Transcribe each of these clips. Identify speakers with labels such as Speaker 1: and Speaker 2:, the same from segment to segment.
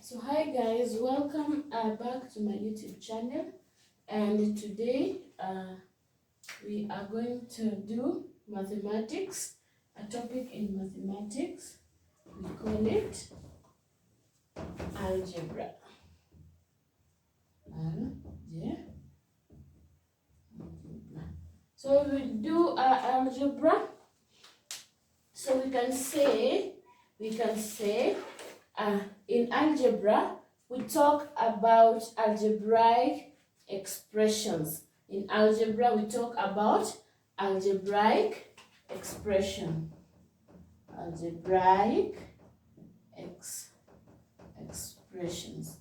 Speaker 1: So hi guys, welcome back to my YouTube channel, and today we are going to do mathematics, a topic in mathematics. We call it algebra. So we do algebra. So we can say in algebra, we talk about algebraic expressions. In algebra, we talk about algebraic expression. Algebraic expressions.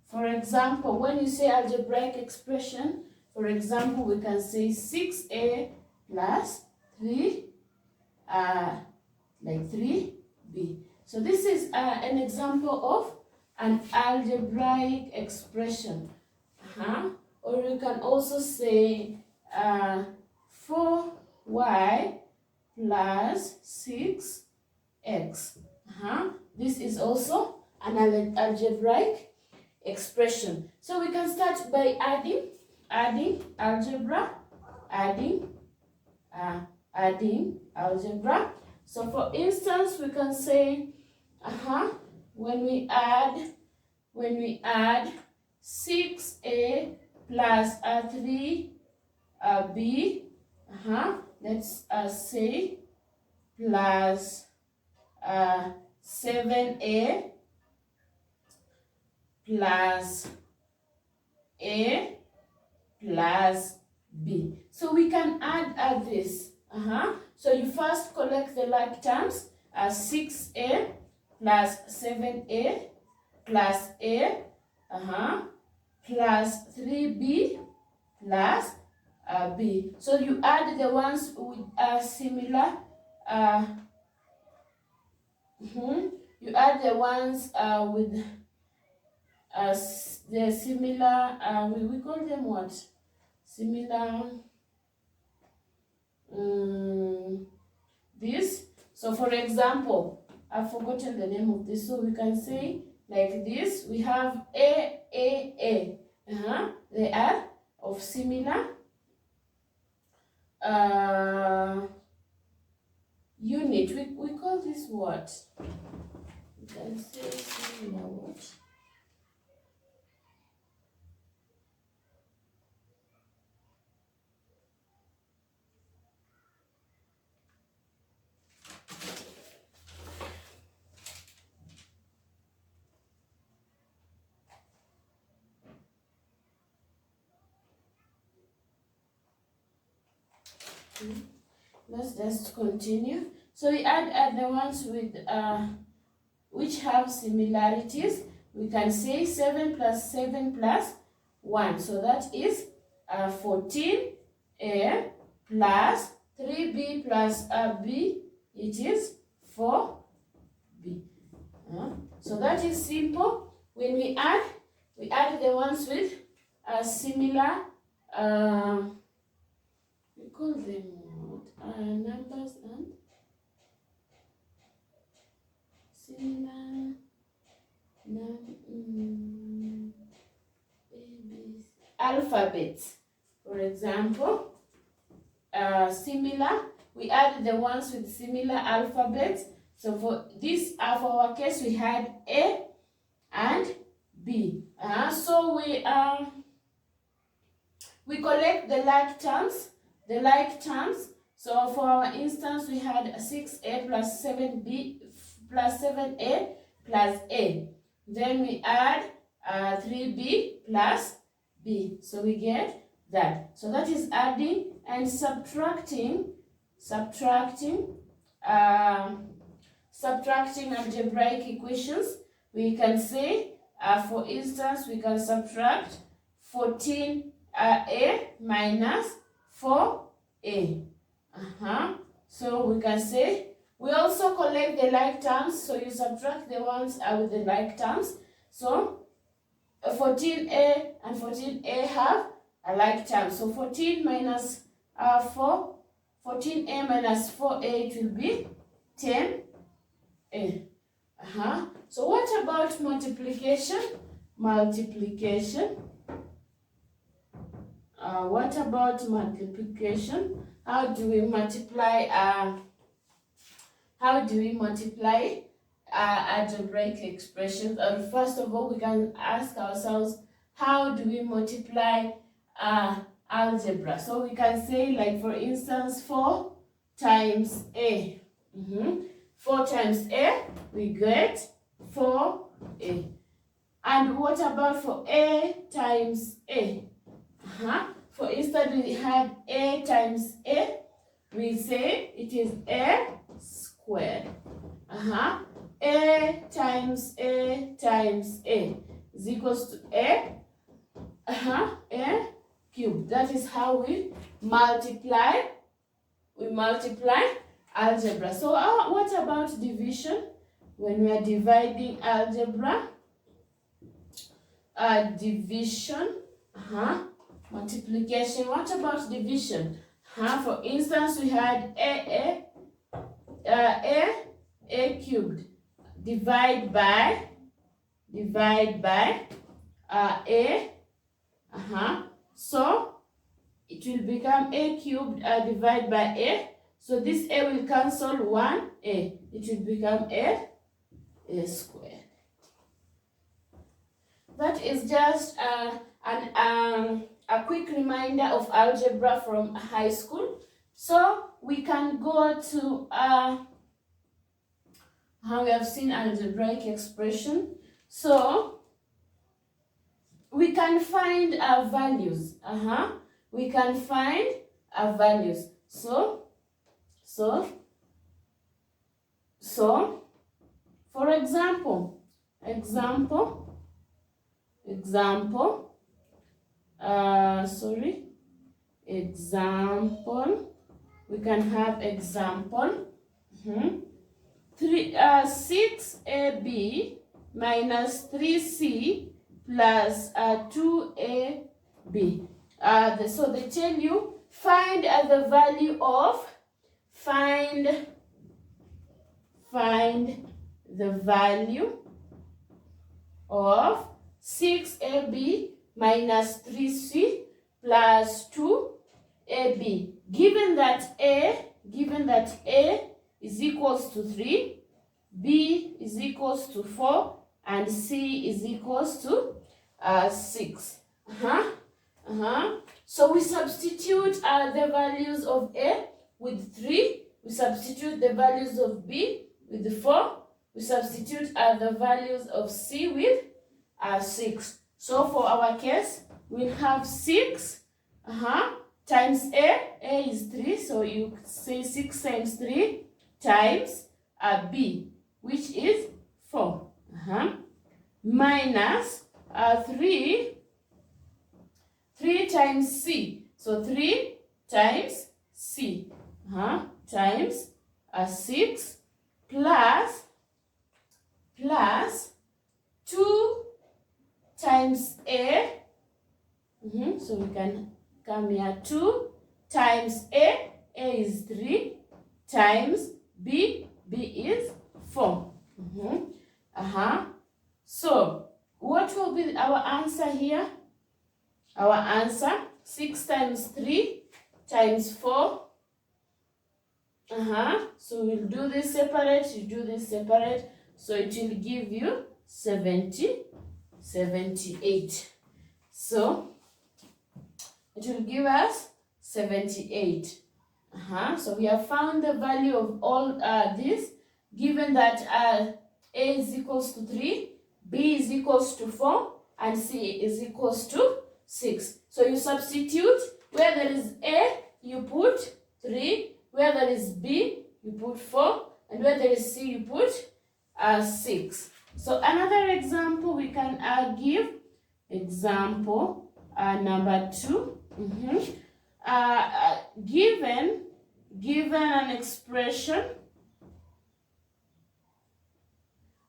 Speaker 1: For example, when you say algebraic expression, for example, we can say 6a plus 3, like 3b. So this is an example of an algebraic expression. Or you can also say 4y plus 6x. This is also an algebraic expression. So we can start by adding algebra, adding algebra. So for instance, we can say when we add 6a plus 3b, let's say plus 7a plus a plus b. So we can add this. So you first collect the like terms as 6a plus 7a plus a plus 3b plus b. So you add the ones with a similar you add the ones with the similar we call them what? Similar this. So for example, I've forgotten the name of this, so we can say like this. We have a. They are of similar unit. We call this what? We can say similar what? Let's just continue. So we add the ones with which have similarities. We can say 7 plus 7 plus 1. So that is 14a plus 3b plus b. It is 4b. So that is simple. When we add the ones with similar we call them numbers and similar alphabets. For example, similar, we add the ones with similar alphabets. So for this, for our case, we had A and B. So we collect the like terms. So for our instance, we had 6a plus 7b plus 7a plus a. Then we add 3b plus b. So we get that. So that is adding and subtracting algebraic equations. We can say, for instance, we can subtract 14a minus 4a. So we can say, we also collect the like terms, so you subtract the ones with the like terms. So 14a and 14a have a like term. So 14 minus 14a minus 4a, it will be 10a. So what about multiplication? Multiplication. What about multiplication? How do we multiply? Algebraic expressions? First of all, we can ask ourselves, how do we multiply algebra? So we can say, like, for instance, 4 times a. 4 times a, we get 4a. And what about for a times a? For instance, we had a times a, we say it is a squared. A times a times a is equals to a cubed. That is how we multiply algebra. So what about division? When we are dividing algebra, division, multiplication. What about division? For instance, we had a cubed. Divide by a. So it will become a cubed divided by a. So this a will cancel 1 a. It will become a squared. That is just a quick reminder of algebra from high school. So we can go to how we have seen algebraic expression. So we can find our values. We can find our values. So for example, we can have example 6ab minus 3c plus 2ab. So they tell you, find the value of, find the value of 6ab minus 3c plus 2ab. Given that a is equals to 3, b is equals to 4, and c is equals to 6. So we substitute the values of a with 3. We substitute the values of b with 4. We substitute the values of c with 6. So for our case, we'll have 6 times a is 3. So you say 6 times 3 times b, which is 4. Minus 3 times c. So 3 times c times 6 plus 2 times a. So we can come here, 2 times a is 3, times b is 4. So what will be our answer here? Our answer, 6 times 3 times 4. So we'll do this separate, you do this separate. So it will give you 78. So it will give us 78. So we have found the value of all this, given that a is equals to 3, b is equals to 4, and c is equals to 6. So you substitute. Where there is a, you put 3. Where there is b, you put 4. And where there is c, you put 6. So another example we can give. Example number 2. Given an expression.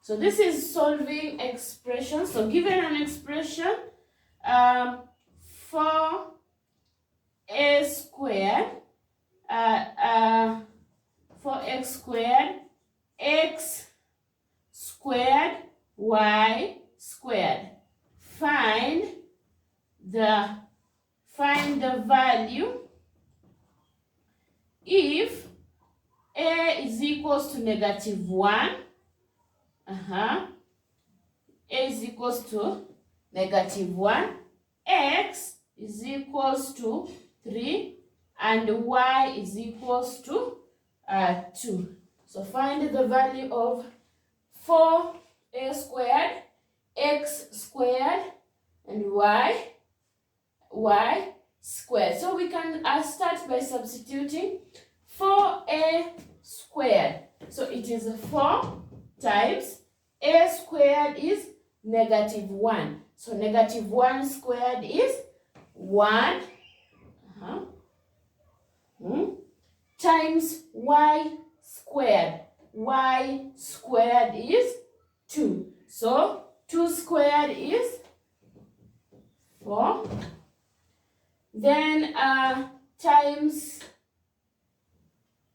Speaker 1: So this is solving expression. So given an expression, 4x squared, 4x squared, x squared y squared. Find the value if a is equals to -1. A is equals to -1, x is equals to 3, and y is equals to 2. So find the value of 4a squared, x squared, and y squared. So we can start by substituting 4a squared. So it is 4 times a squared is -1. So -1 squared is 1. Times y squared. Y squared is 2. So 2 squared is 4. Then times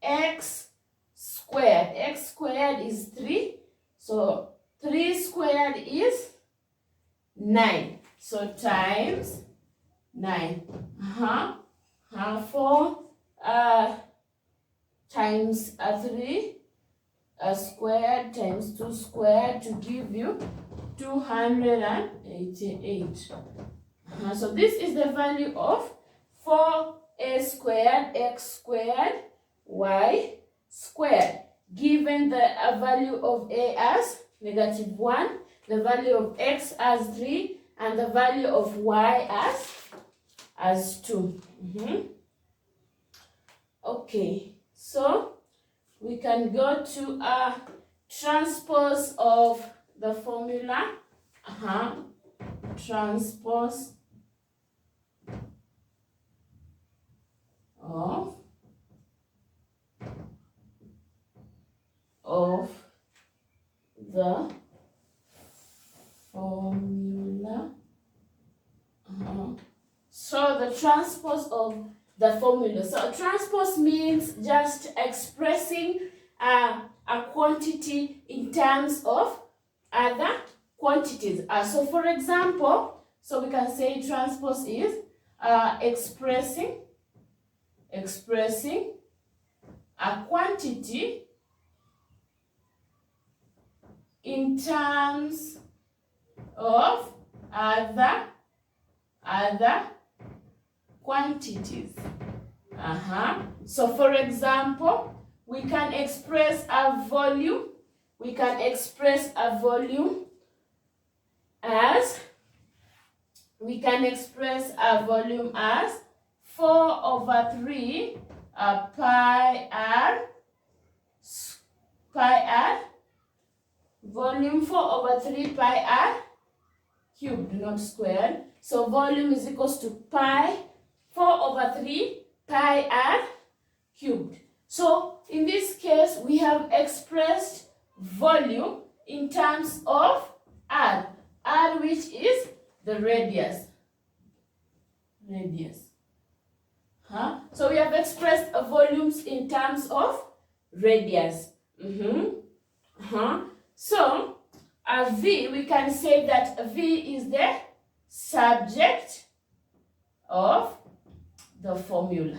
Speaker 1: x squared. X squared is 3. So 3 squared is 9. So times 9. 4 times 3 squared times 2 squared to give you 288. So this is the value of 4a squared, x squared, y squared. Given the value of a as -1, the value of x as 3, and the value of y as 2. Okay, so we can go to a transpose of the formula. Transpose of the formula. So the transpose of the formula. So transpose means just expressing a quantity in terms of other quantities. So for example, so we can say transpose is expressing a quantity in terms of other quantities. So for example, we can express a volume. We can express a volume as 4/3 pi r. Volume 4/3 pi r cubed, not squared. So volume is equals to pi 4/3 pi r cubed. So in this case, we have expressed volume in terms of r, which is the radius. So we have expressed volumes in terms of radius. So V, we can say that V is the subject of the formula.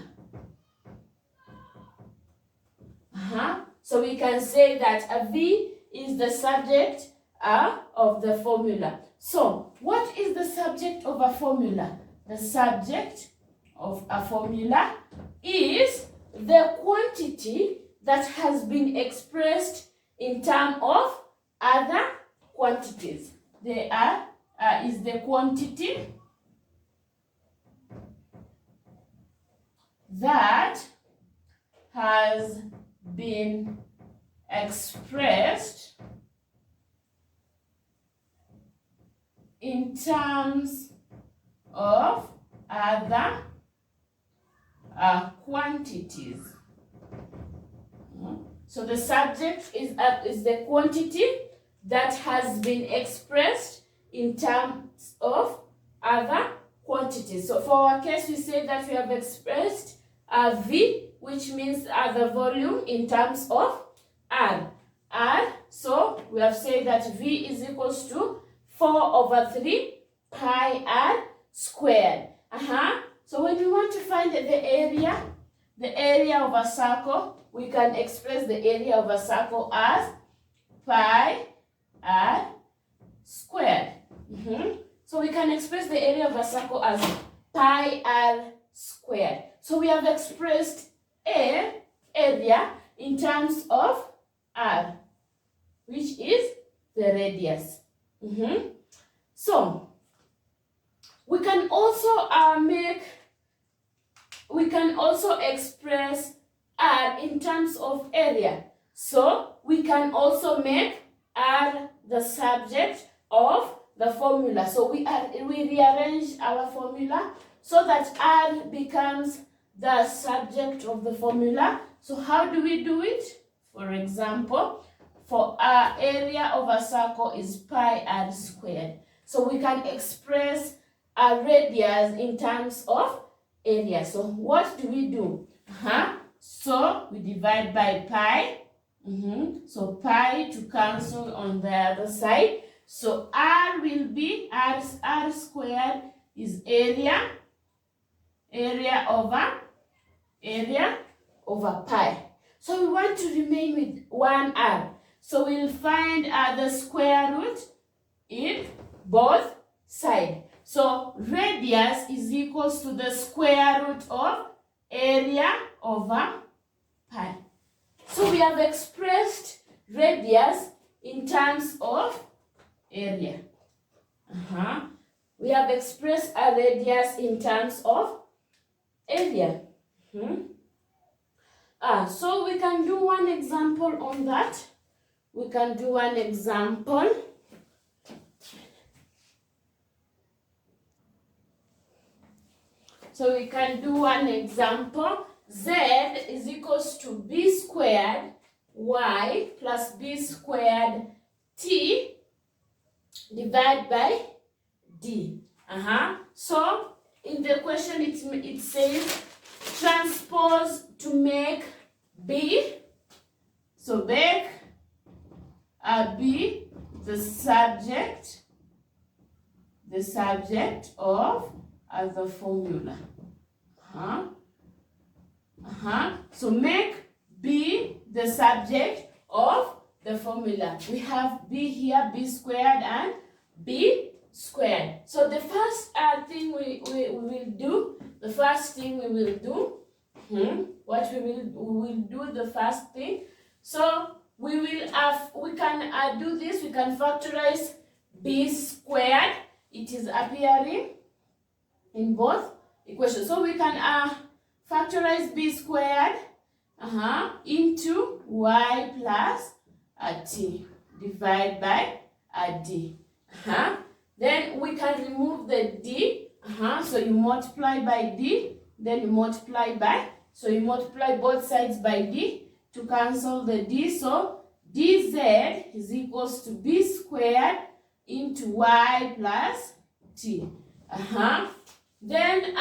Speaker 1: So we can say that V is the subject of the formula. So what is the subject of a formula? The subject of a formula is the quantity that has been expressed in terms of other quantities. They is the quantity that has been expressed in terms of other quantities. So the subject is the quantity that has been expressed in terms of other quantities. So for our case, we say that we have expressed V, which means the volume in terms of R. r. So we have said that v is equals to 4/3 pi r squared. So when we want to find the area of a circle, we can express the area of a circle as pi r squared. So we can express the area of a circle as pi r squared. So we have expressed area in terms of r, which is the radius. So we can also express r in terms of area. So we can also make r the subject of the formula. So we rearrange our formula so that r becomes the subject of the formula. So how do we do it? For example, for our area of a circle is pi r squared. So we can express our radius in terms of area. So what do we do? So we divide by pi. So pi to cancel on the other side. So r will be r squared is area over pi. So we want to remain with 1r. So we'll find the square root in both sides. So radius is equals to the square root of area over pi. So we have expressed radius in terms of area. We have expressed a radius in terms of area. So we can do one example on that. We can do one example. So we can do one example. Z is equals to b squared y plus b squared t divided by d. So in the question it says transpose to make b. So make b the subject of the formula. So make b the subject of the formula. We have b here, b squared and b squared. So the first thing we will do, the first thing we will do, the first thing. So we can do this. We can factorize b squared. It is appearing in both equations. So we can factorize b squared into y plus t divided by d. Then we can remove the d. So you multiply by d, then you multiply by, so you multiply both sides by d to cancel the d. So dz is equals to b squared into y plus t. Then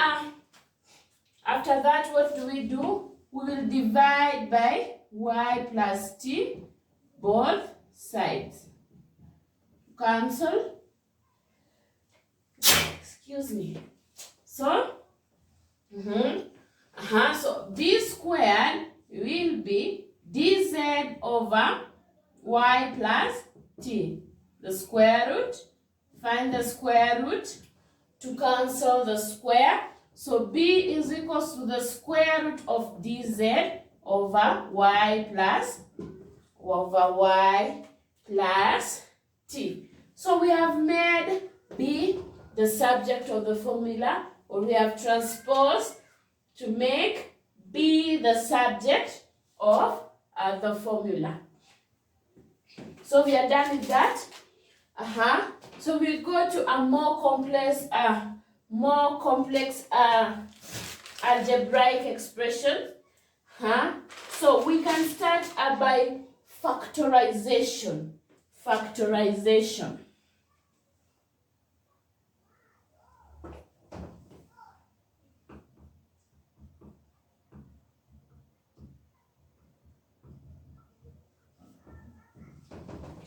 Speaker 1: after that, what do? We will divide by y plus t both sides. Cancel. Excuse me. So, so b squared will be dz over y plus t. The square root. Find the square root to cancel the square. So b is equals to the square root of dz over y plus t. So we have made b the subject of the formula, or we have transposed to make b the subject of the formula. So we are done with that. So we'll go to a more complex algebraic expression. So we can start by factorization.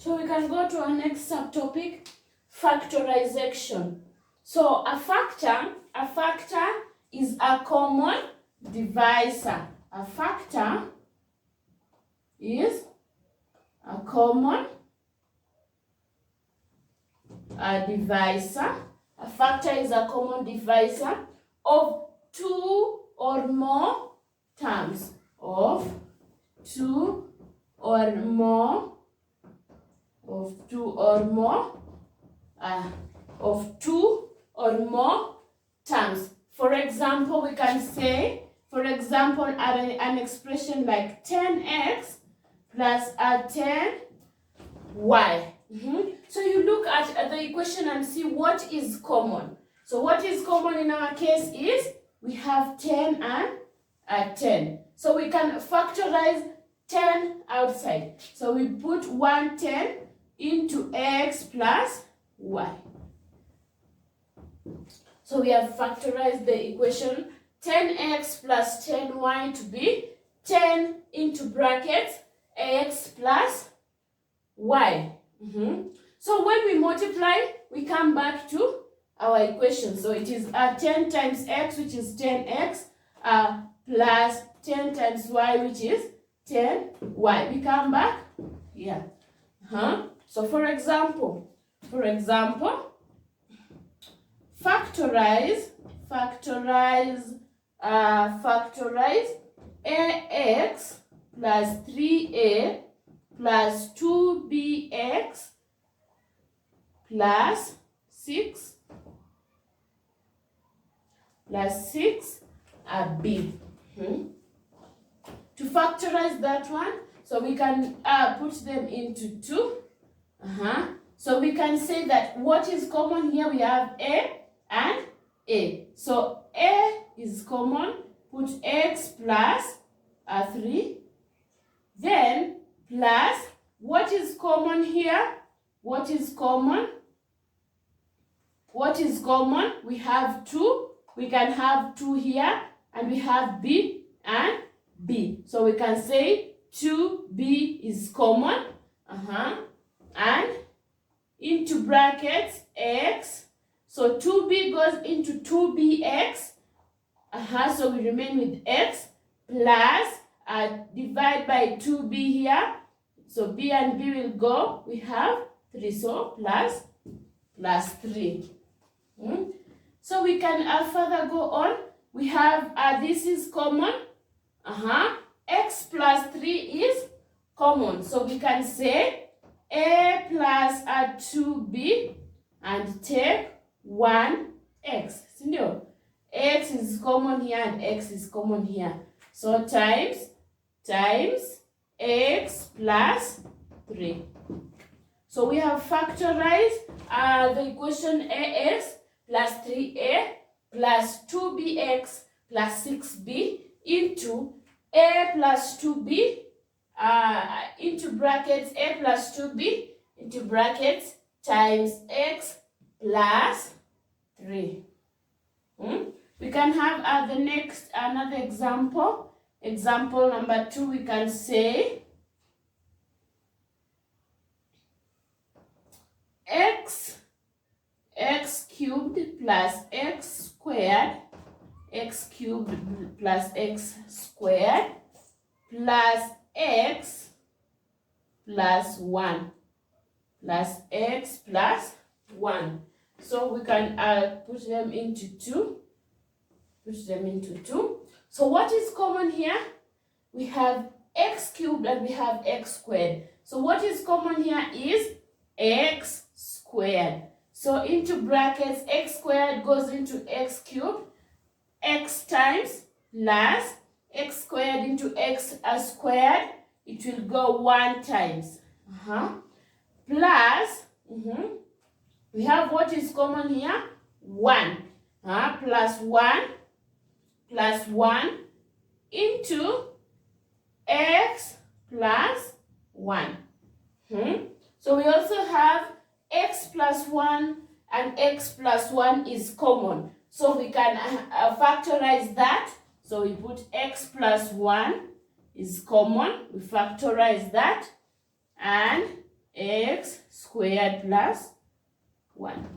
Speaker 1: So we can go to our next subtopic, factorization. So a factor is a common divisor. A factor is a common divisor. A factor is a common divisor of two or more terms. Of two or more terms. For example, we can say, an expression like 10x plus a 10y. So you look at the equation and see what is common. So what is common in our case is we have 10 and a 10. So we can factorize 10 outside. So we put 110 into x plus y. So we have factorized the equation 10x plus 10y to be 10 into brackets x plus y. So when we multiply, we come back to our equation. So it is 10 times x, which is 10x, plus 10 times y, which is 10y. We come back here. So for example, factorize ax plus 3a plus 2bx plus 6b. To factorize that one, so we can put them into 2. So we can say that what is common here, we have a and a. So a is common, put x plus 3. Then plus, what is common here? What is common? We have 2. We can have 2 here, and we have b and b. So we can say 2b is common. And into brackets x. So 2b goes into 2bx. So we remain with x plus divide by 2b here. So b and b will go. We have 3. So plus 3. So we can further go on. We have this is common. X plus 3 is common. So we can say a plus 2b and take 1x. X is common here and x is common here. So times x plus 3. So we have factorized the equation ax plus 3a plus 2bx plus 6b into a plus 2b into brackets a plus 2b into brackets times x plus 3. We can have another example. Example number 2, we can say x cubed plus x squared plus x plus 1 plus x plus 1. So we can put them into 2. So what is common here? We have x cubed and we have x squared. So what is common here is x squared. So into brackets, x squared goes into x cubed, x times plus x squared into x squared, it will go 1 times. Plus, we have what is common here? 1. Plus 1 into x plus 1. So we also have x plus 1 and x plus 1 is common. So we can factorize that. So we put x plus 1 is common. We factorize that. And x squared plus 1.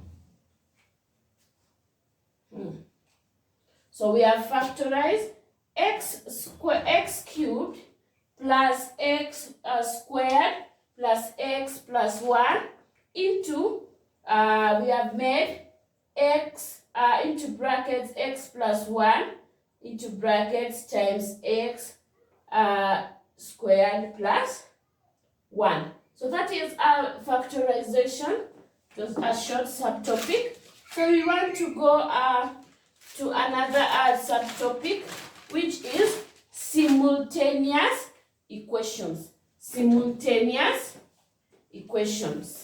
Speaker 1: So we have factorized x cubed plus x squared plus x plus 1 into, we have made x into brackets x plus 1 into brackets times x squared plus 1. So that is our factorization, just a short subtopic. So we want to go to another subtopic, which is simultaneous equations. Simultaneous equations.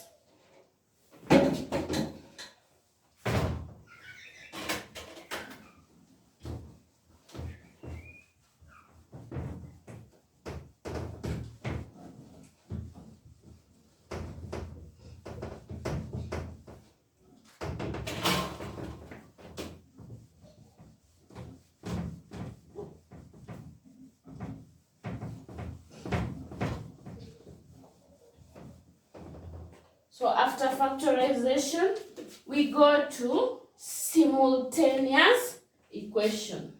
Speaker 1: So after factorization, we go to simultaneous equation.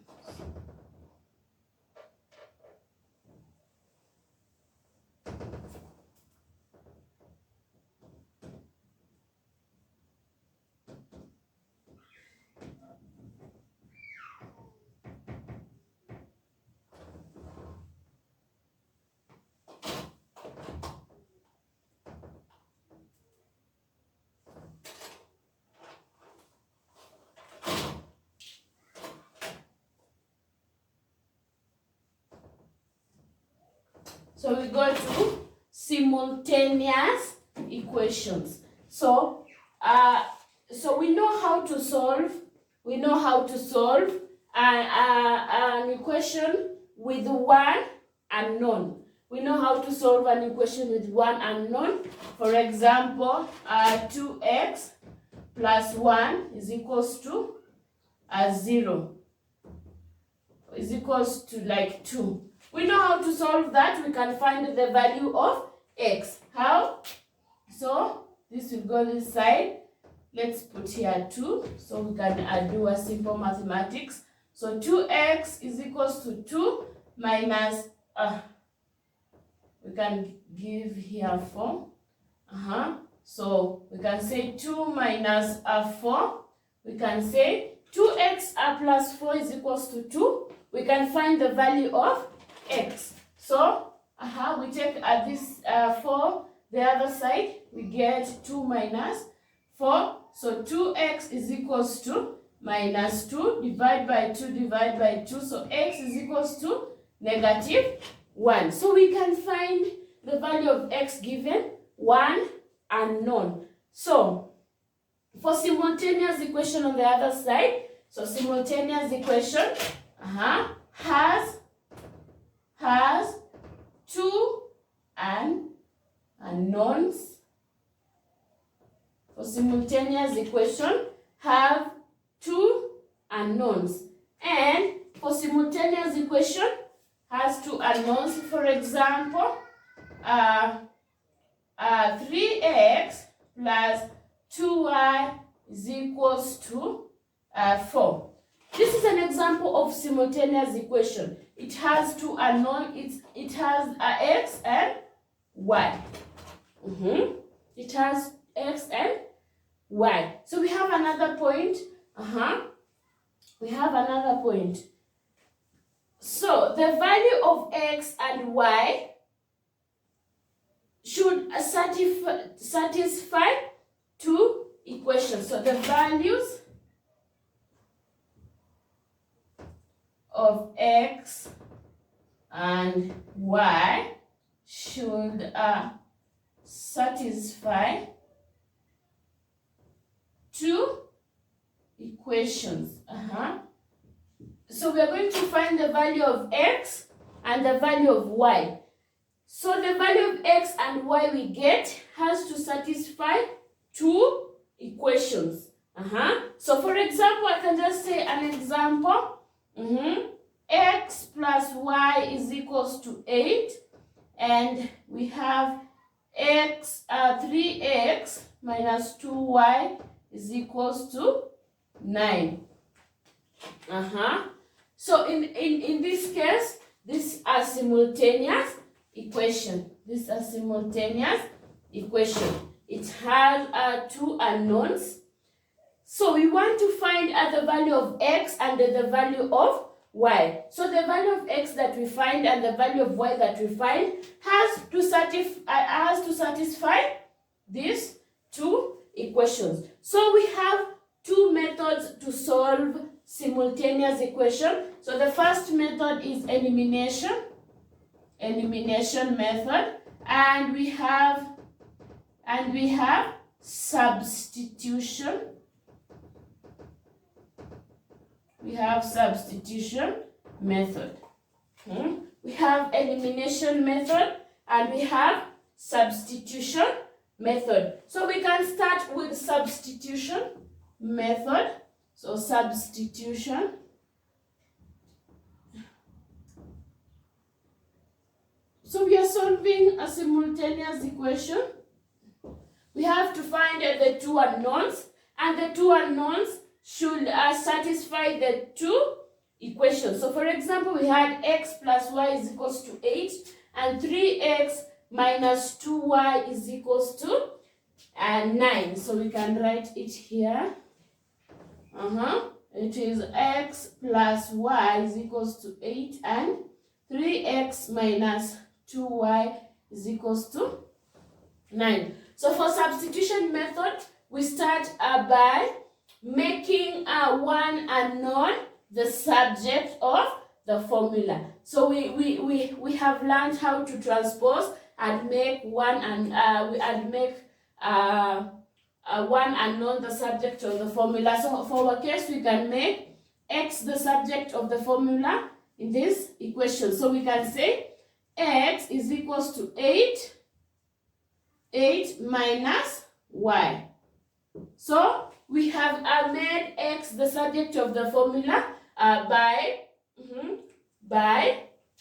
Speaker 1: So we go to simultaneous equations. So we know how to solve. We know how to solve an equation with one unknown. We know how to solve an equation with one unknown. For example, 2x plus 1 is equals to 0. Is equals to like 2. We know how to solve that. We can find the value of x. How? So this will go this side. Let's put here 2. So we can do a simple mathematics. So 2x is equals to 2 minus, we can give here 4. So we can say 2 minus 4. We can say 2x plus 4 is equals to 2. We can find the value of x. So we take this 4 the other side. We get 2 minus 4. So 2x is equals to minus 2. Divide by 2, divide by 2. So x is equals to negative 1. So we can find the value of x given 1 unknown. So for simultaneous equation on the other side, so simultaneous equation has 2 unknowns. For simultaneous equation have 2 unknowns. And for simultaneous equation has 2 unknowns. For example, 3x plus 2y is equals to 4. This is an example of simultaneous equation. It has 2 unknowns. It has x and y. It has x and y. So we have another point. We have another point. So the value of x and y should satisfy 2 equations. So the values of x and y should satisfy 2 equations. So we are going to find the value of x and the value of y. So the value of x and y we get has to satisfy 2 equations. So for example, I can just say an example. X plus y is equals to 8. And we have 3x minus 2y is equals to 9. So in this case, this is a simultaneous equation. This is a simultaneous equation. It has two unknowns. So we want to find the value of x and the value of y. So the value of x that we find and the value of y that we find has to satisfy these two equations. So we have two methods to solve simultaneous equation. So the first method is elimination method, and we have substitution. We have substitution method. We have elimination method and we have substitution method. So we can start with substitution method. So substitution. So we are solving a simultaneous equation. We have to find the two unknowns, and the two unknowns should satisfy the two equations. So for example, we had x plus y is equals to 8 and 3x minus 2y is equals to 9. So we can write it here. It is x plus y is equals to 8 and 3x minus 2y is equals to 9. So for substitution method, we start by making one unknown the subject of the formula. So we have learned how to transpose and make one unknown the subject of the formula. So for our case, we can make x the subject of the formula in this equation. So we can say x is equals to 8 minus y. So we have made x the subject of the formula by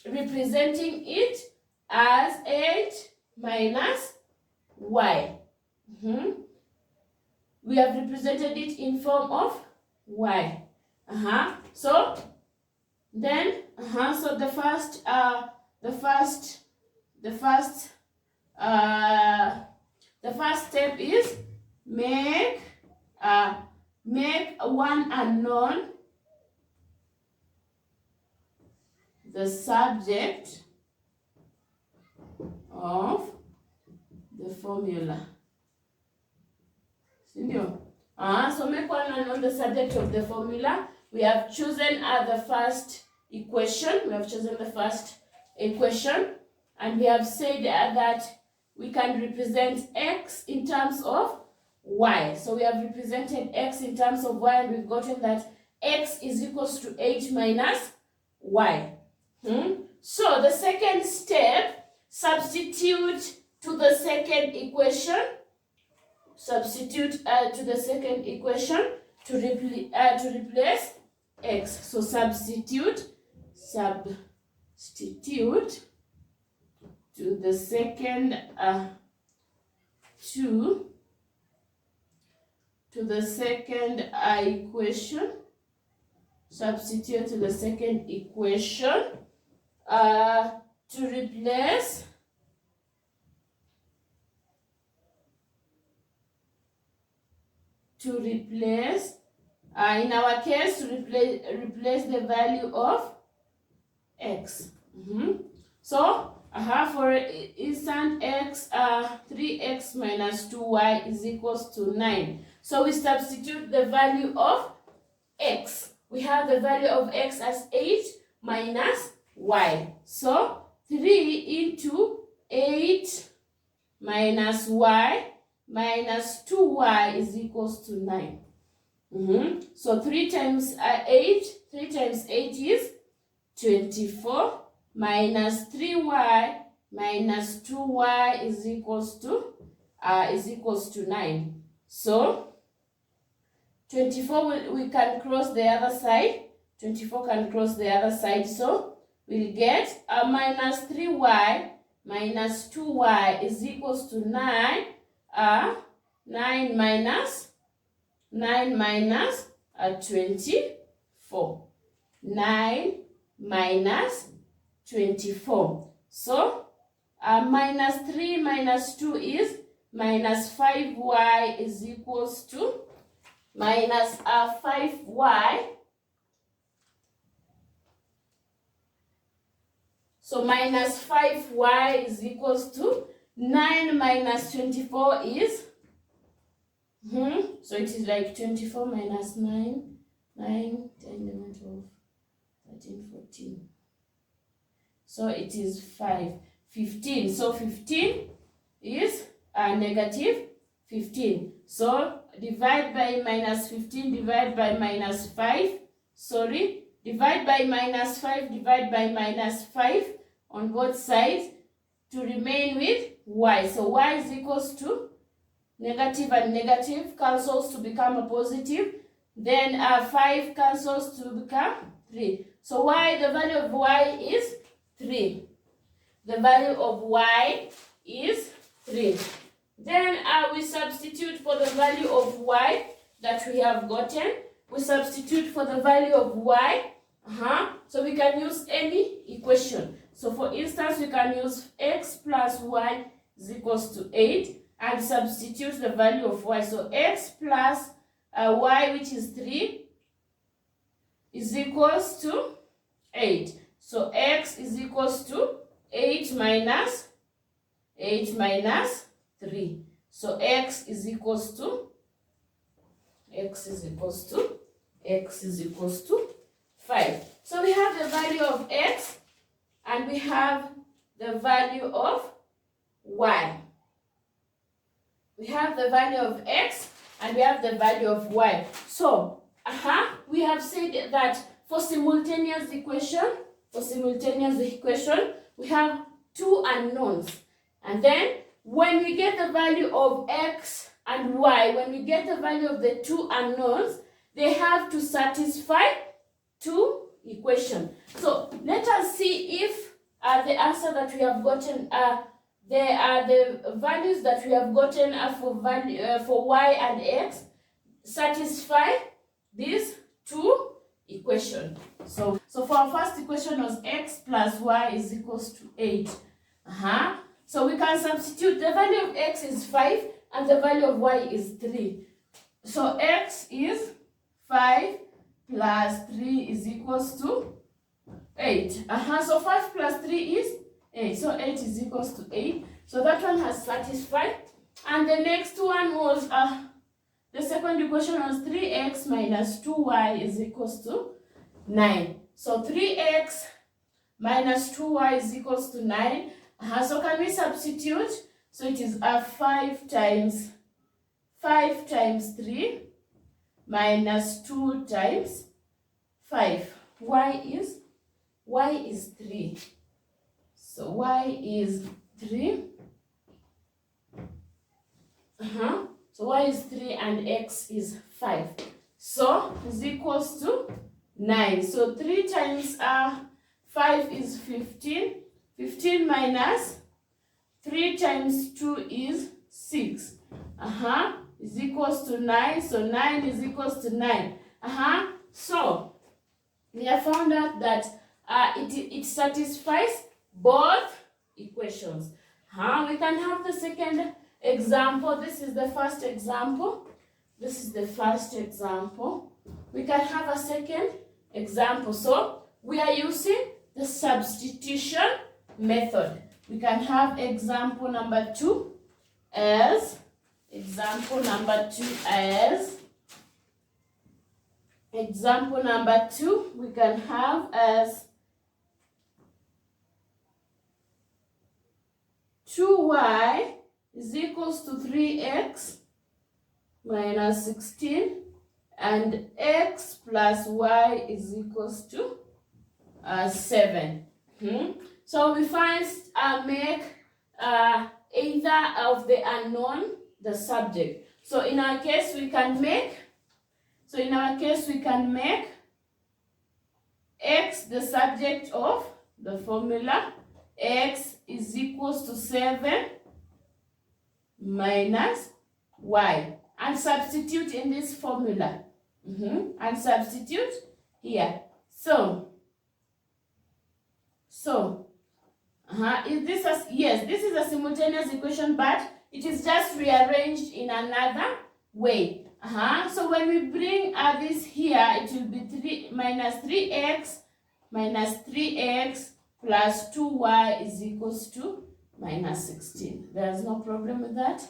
Speaker 1: representing it as 8 minus y. We have represented it in form of y. So then so the first step is make one unknown the subject of the formula. So make one unknown the subject of the formula. We have chosen the first equation. And we have said that we can represent x in terms of y. So we have represented x in terms of y, and we've gotten that x is equals to 8 minus y. So the second step, substitute to the second equation. To replace x. So substitute to the second equation. Substitute to the second equation to replace in our case, to replace the value of x. So for instance, x 3x minus 2y is equals to 9. So we substitute the value of x. We have the value of x as 8 minus y. So 3 into 8 minus y minus 2y is equals to 9. So 3 times 8 is 24 minus 3y minus 2y is equals to 9. So 24 we can cross the other side. 24 can cross the other side. So we'll get minus 3y minus 2y is equals to 9. 9 minus 24. 9 minus 24. So minus 3 minus 2 is minus 5y is equals to minus 5y. So minus 5y is equals to 9 minus 24 is, so it is like 24 minus 9, 9, 10, 11, 12, 13, 14. So it is 5, 15. So 15 is negative 15. So divide by minus 15, divide by minus 5. Sorry, divide by minus 5, divide by minus 5 on both sides to remain with y. So y is equals to negative and negative cancels to become a positive. Then 5 cancels to become 3. So y, the value of y is 3. The value of y is 3. Then we substitute for the value of y that we have gotten. We substitute for the value of y. So we can use any equation. So for instance, we can use x plus y is equals to 8 and substitute the value of y. So x plus y, which is 3, is equals to 8. So x is equals to 8 minus 3. So x is equals to 5. So we have the value of x and we have the value of y. We have the value of x and we have the value of y. So we have said that for simultaneous equation, we have two unknowns. And then when we get the value of x and y, when we get the value of the two unknowns, they have to satisfy two equations. So let us see if the answer that we have gotten, the values that we have gotten for y and x satisfy these two equations. So for our first equation was x plus y is equals to 8. So we can substitute. The value of x is 5 and the value of y is 3. So x is 5 plus 3 is equals to 8. So 5 plus 3 is 8. So 8 is equals to 8. So that one has satisfied. And the next one was, the second equation was 3x minus 2y is equals to 9. So 3x minus 2y is equals to 9. So can we substitute? So it is 5 times 3 minus 2 times 5. Y is 3. So y is 3. So y is 3 and x is 5. So is equals to 9. So 3 times 5 is 15. 15 minus 3 times 2 is 6. Is equals to 9. So 9 is equals to 9. So we have found out that it satisfies both equations. We can have the second example. This is the first example. We can have a second example. So we are using the substitution method. We can have example number 2 as example number 2 we can have as 2y is equals to 3x minus 16 and x plus y is equals to 7. So we first make either of the unknown the subject. So in our case we can make x the subject of the formula. X is equals to 7 minus y. And substitute in this formula. And substitute here. Is this yes, this is a simultaneous equation, but it is just rearranged in another way. So when we bring this here, it will be 3 minus 3x minus 3x plus 2y is equals to minus 16. There's no problem with that.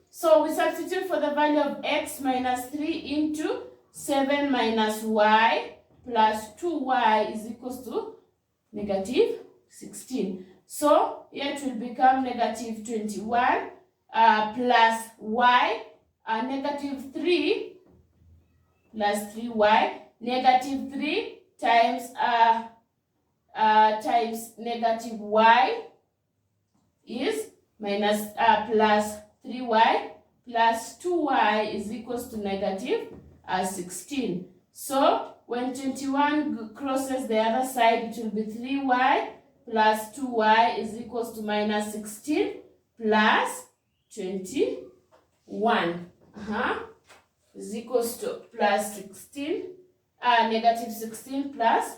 Speaker 1: So we substitute for the value of x minus 3 into 7 minus y plus 2y is equals to negative 16. So here it will become negative 21 plus y, negative 3 plus 3y, negative 3 times times negative y is minus plus 3y plus 2y is equals to negative 16. So when 21 crosses the other side, it will be 3y plus 2y is equals to minus 16 plus 21. Is equals to plus 16, negative 16 plus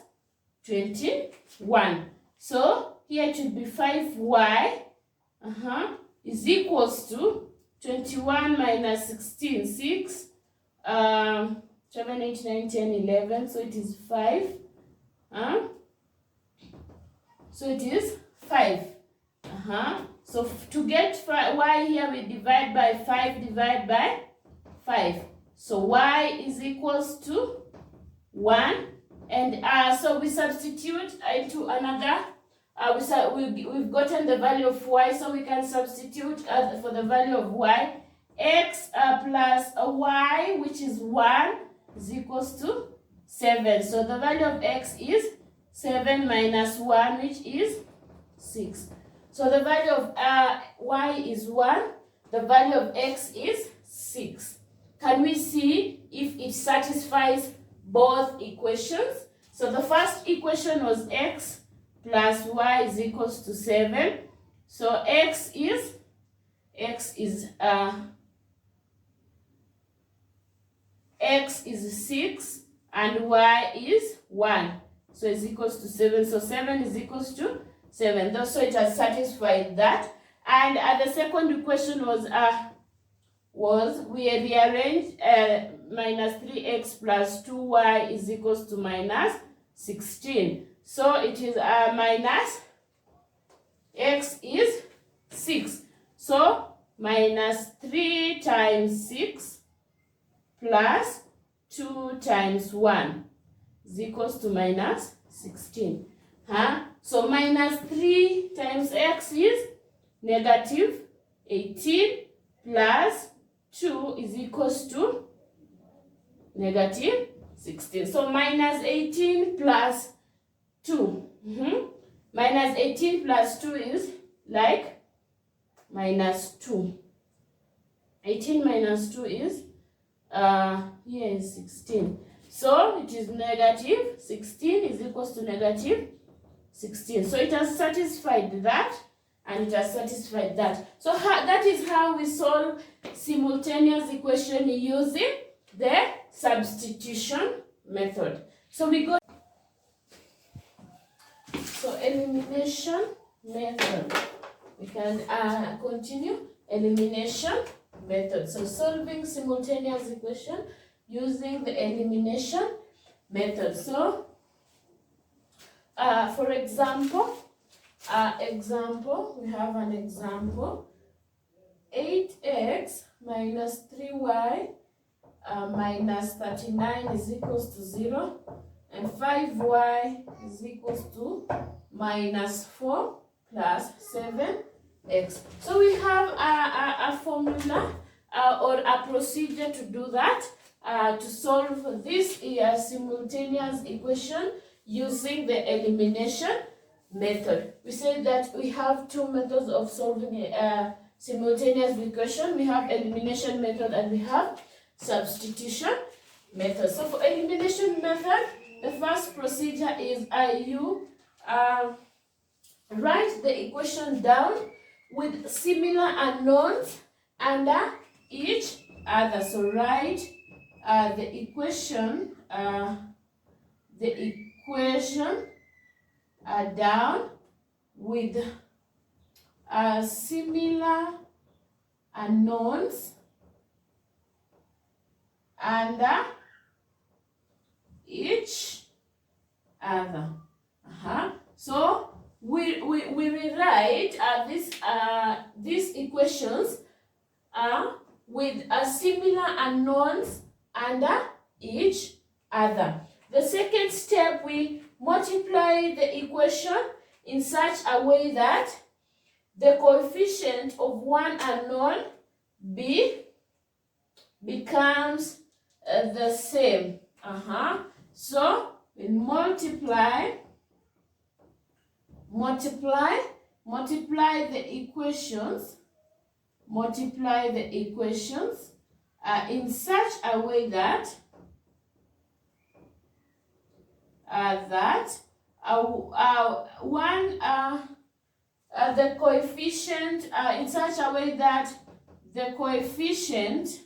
Speaker 1: 21. So here it will be 5y is equals to 21 minus 16, 6, 7, 8, 9, 10, 11. So it is 5. So it is 5. So to get y here, we divide by 5, divide by 5. So y is equals to 1. And so we substitute into another. We've gotten the value of y, so we can substitute for the value of y. X plus y, which is 1, is equals to 7. So the value of x is 7 minus 1, which is 6. So the value of y is 1. The value of x is 6. Can we see if it satisfies both equations? So the first equation was x plus y is equals to 7. So x is 6 and y is 1. So it's equals to 7. So 7 is equals to 7. So it has satisfied that. And the second equation was we rearranged minus 3x plus 2y is equals to minus 16. So it is minus x is 6. So minus 3 times 6 plus 2 times 1 is equals to minus 16. So minus 3 times x is negative 18 plus 2 is equals to negative 16. So minus 18 plus 2. Minus 18 plus 2 is like minus 2. 18 minus 2 is, here is 16. So it is negative 16 is equals to negative 16. So it has satisfied that and it has satisfied that. So that is how we solve simultaneous equation using the substitution method. So we go. So elimination method. We can continue elimination method. So solving simultaneous equation using the elimination method. So for example, we have an example. 8x minus 3y minus 39 is equals to 0, and 5y is equals to minus 4 plus 7x. So we have a formula or a procedure to do that, to solve this simultaneous equation using the elimination method. We said that we have two methods of solving a simultaneous equation. We have elimination method and we have substitution method. So for elimination method, the first procedure is you write the equation down with similar unknowns under each other. So write the equation down with similar unknowns under each other. So we rewrite these equations with similar unknowns under each other. The second step, we multiply the equation in such a way that the coefficient of one unknown b becomes the same. So we multiply the equations in such a way that the coefficient in such a way that the coefficient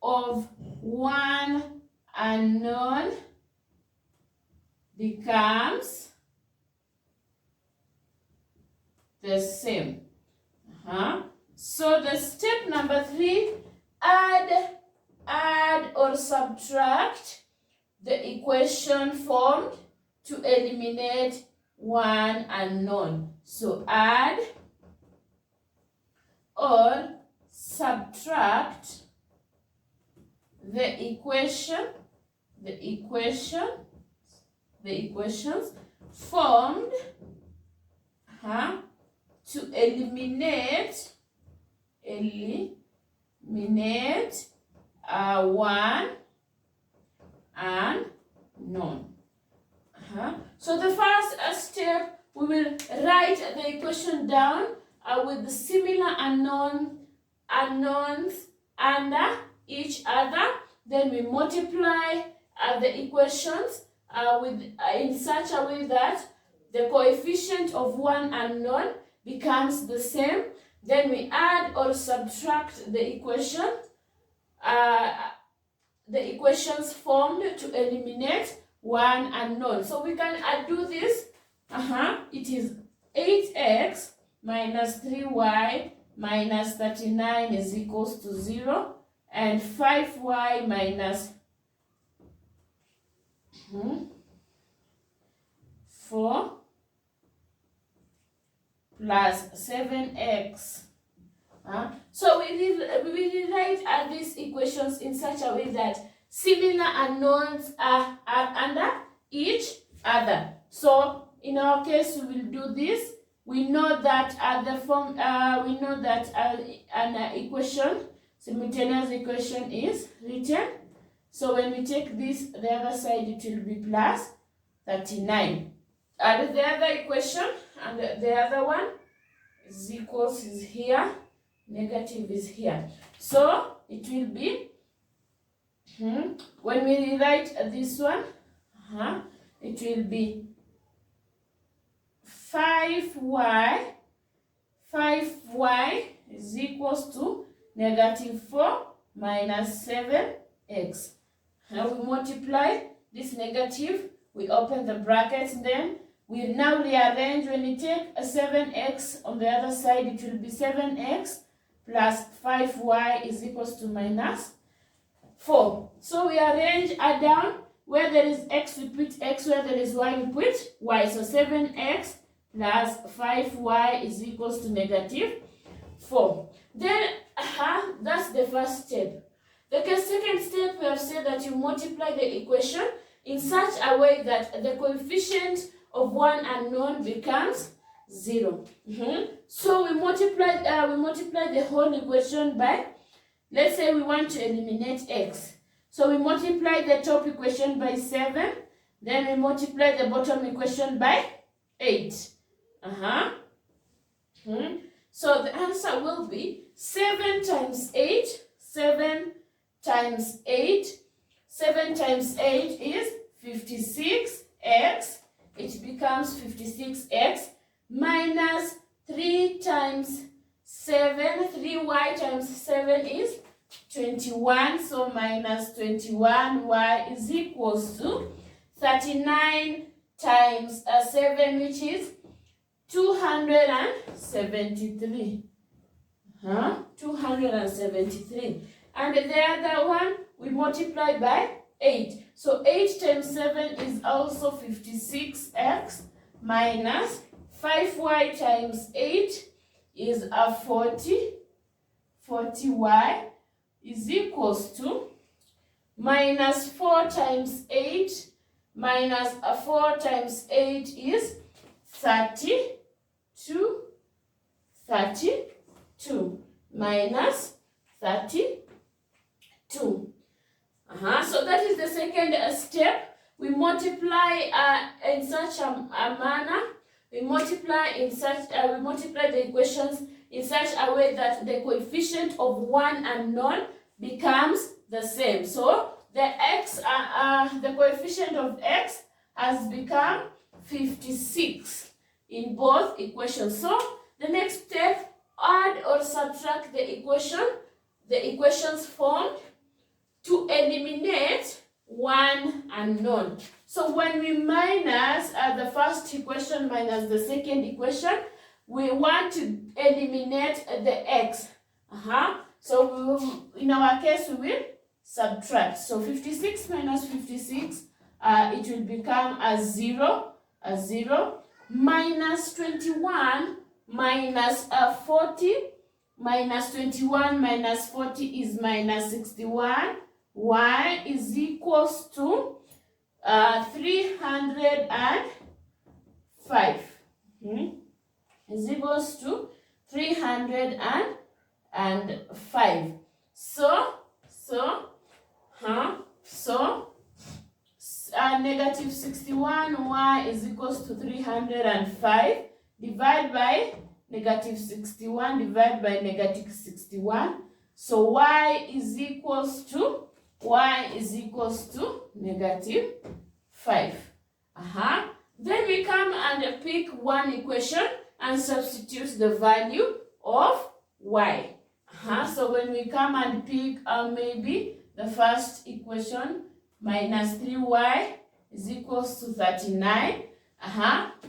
Speaker 1: of one unknown becomes the same. So the step number 3, add or subtract the equation formed to eliminate one unknown. So add or subtract the equations formed to eliminate one unknown. So the first step, we will write the equation down with the similar unknowns under each other. Then we multiply the equations in such a way that the coefficient of one unknown becomes the same. Then we add or subtract the equations formed to eliminate one unknown. So we can do this. It is 8x minus 3y minus 39 is equals to 0, and 5y minus 4 plus 7x. So we rewrite these equations in such a way that similar unknowns are under each other. So in our case, we will do this. We know that an equation, simultaneous equation, is written. So when we take this, the other side, it will be plus 39. And the other equation, and the other one is equals is here, negative is here. So it will be, when we rewrite this one, it will be 5y is equals to negative 4 minus 7x. Now we multiply this negative, we open the brackets, then we now rearrange. When we take a 7x on the other side, it will be 7x plus 5y is equals to minus 4. So we arrange down. Where there is x, we put x. Where there is y, we put y. So 7x plus 5y is equals to negative 4. Then, that's the first step. The second step, we have said that you multiply the equation in such a way that the coefficient of one unknown becomes 0. So we multiply the whole equation by, let's say we want to eliminate x. So we multiply the top equation by 7, then we multiply the bottom equation by 8. So the answer will be 7 times 8, 7 times 8, 7 times 8 is 56x. It becomes 56x minus 3 times 7. 3y times 7 is 21. So minus 21y is equals to 39 times 7, which is 273. 273. And the other one, we multiply by 8. So 8 times 7 is also 56x minus 5y times 8 is 40y is equals to minus 4 times 8 minus 4 times 8 is 32 minus 32. So that is the second step. We multiply in such a manner. We multiply the equations in such a way that the coefficient of one unknown becomes the same. So the coefficient of x has become 56 in both equations. So the next step, add or subtract the equations formed to eliminate one unknown. So when we minus the first equation minus the second equation, we want to eliminate the x. So in our case, we will subtract. So 56 minus 56, it will become a 0, minus 21 minus 40, minus 21 minus 40 is minus 61. Y is equals to 305. Is equals to 305. So negative 61y is equals to 305. Divide by negative 61, divide by negative 61. So y is equals to negative 5. Then we come and pick one equation and substitute the value of y. So when we come and pick maybe the first equation, minus 3y is equals to 39.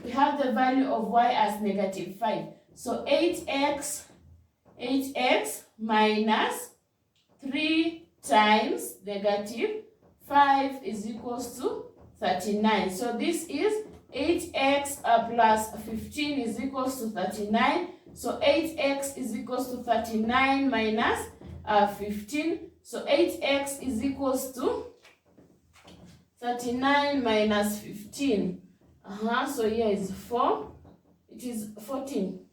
Speaker 1: We have the value of y as negative 5. So 8x minus 3 times negative 5 is equals to 39. So this is 8x plus 15 is equals to 39. So 8x is equals to 39 minus 15. So 8x is equals to 39 minus 15. So here is 4. It is 14.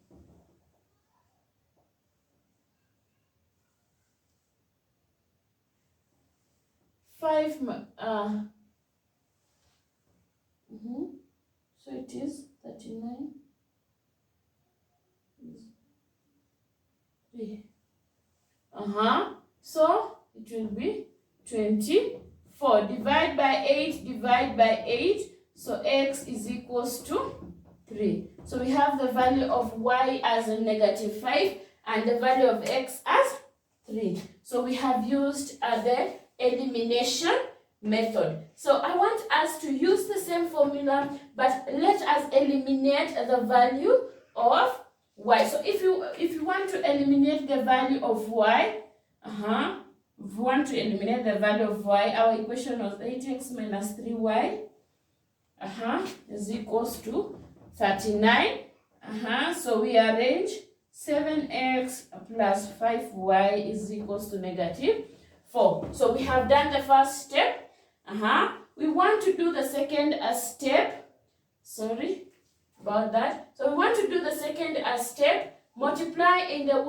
Speaker 1: So it is 39. So it will be 24. Divide by 8. So x is equals to 3. So we have the value of y as a negative 5 and the value of x as 3. So we have used the elimination method. So I want us to use the same formula, but let us eliminate the value of y. So if you want to eliminate the value of y, if you want to eliminate the value of y, our equation was 8x minus 3y is equals to 39. So we arrange 7x plus 5y is equals to negative 4. So we have done the first step. We want to do the second step. Sorry about that. So we want to do the second step. Multiply in the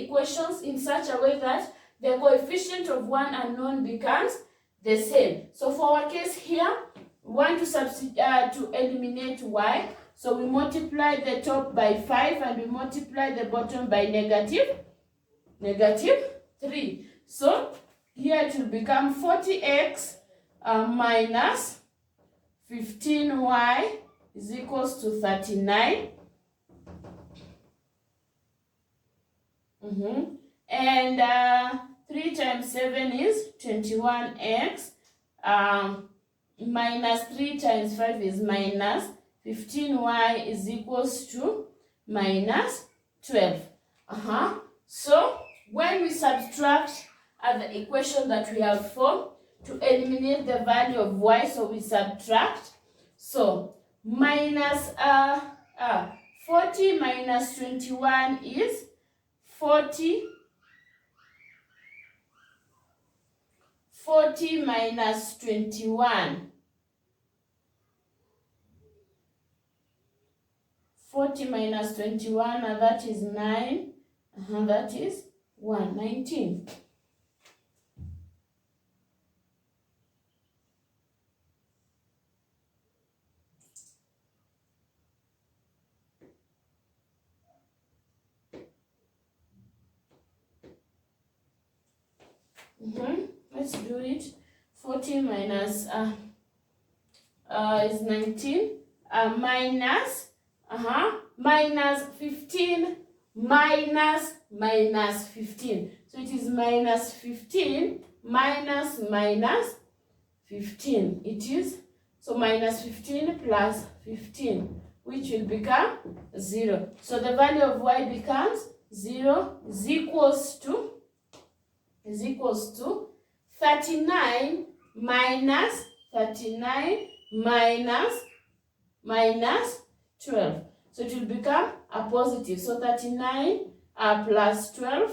Speaker 1: equations in such a way that the coefficient of one unknown becomes the same. So for our case here, we want to to eliminate y. So we multiply the top by 5 and we multiply the bottom by negative 3. So here it will become 40x minus 15y is equals to 39. And 3 times 7 is 21x. Minus 3 times 5 is minus 15y is equals to minus 12. So when we subtract the equation that we have formed to eliminate the value of y, so we subtract. So minus 40 minus 21 is 40 minus 21. 40 minus 21, that is 9. That is 19. Let's do it. 40 minus is 19. Minus 15 minus 15. So it is minus 15 minus 15. It is, so minus 15 plus 15, which will become 0. So the value of y becomes 0 is equals to 39 minus 39 minus 12. So it will become a positive. So 39 plus 12,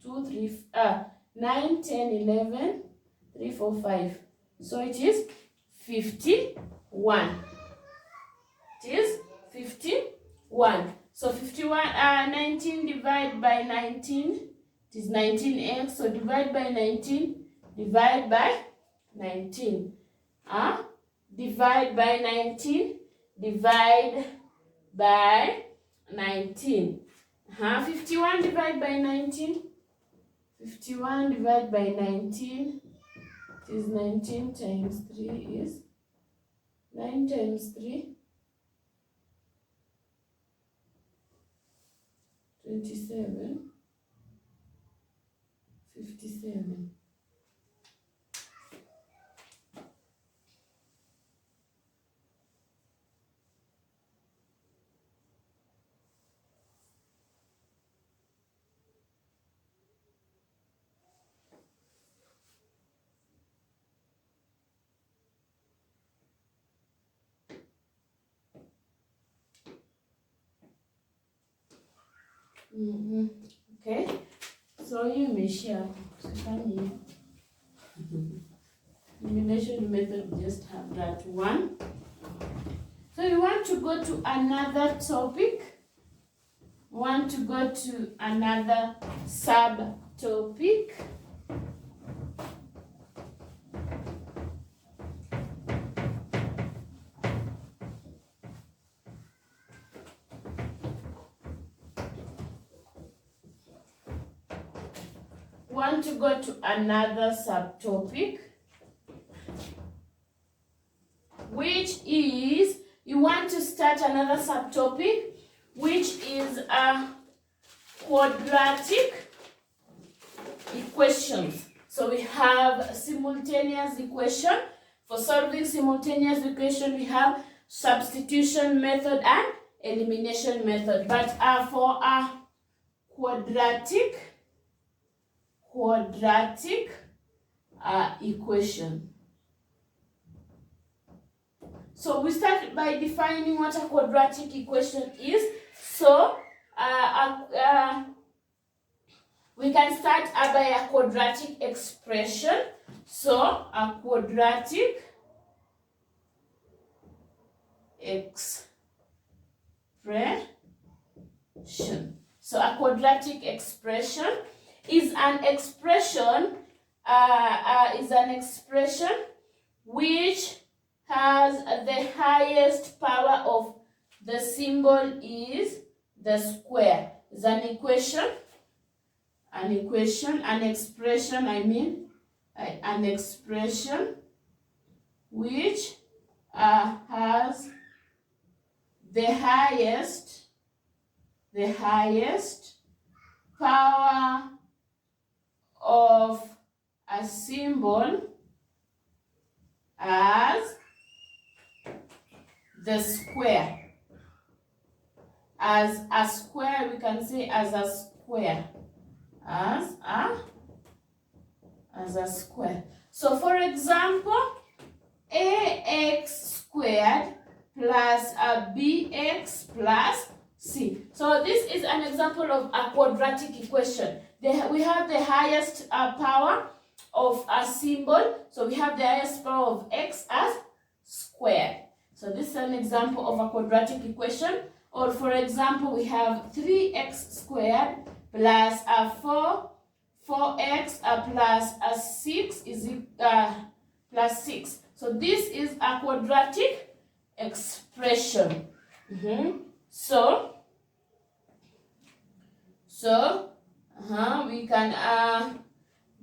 Speaker 1: 2, 3, 9, 10, 11, 3, 4, 5. So it is 51. It is 51. So 51, 19 divided by 19. It is 19x. So divide by 19. Divide by 19. Divide by 19. Divide by 19. 51 divided by 19. 51 divided by 19. It is 19 times 3 is 9 times 3. 27. 57. Okay, so you may share. Elimination method, we just have that one. So we want to go to another topic. We want to go to another subtopic. Want to go to another subtopic, which is, you want to start another subtopic, which is a quadratic equations. So we have simultaneous equation. For solving simultaneous equation, we have substitution method and elimination method. But for a quadratic equation. So we start by defining what a quadratic equation is. So we can start by a quadratic expression. So a quadratic expression. So a quadratic expression is an expression which has the highest power of the symbol is the square. It's an expression an expression which has the highest power of a symbol as the square. As a square, we can say as a square. As a square. So for example, ax squared plus bx plus c. So this is an example of a quadratic equation. We have the highest power of a symbol. So we have the highest power of x as squared. So this is an example of a quadratic equation. Or for example, we have 3x squared plus 4x plus 6 is plus 6. So this is a quadratic expression. So we can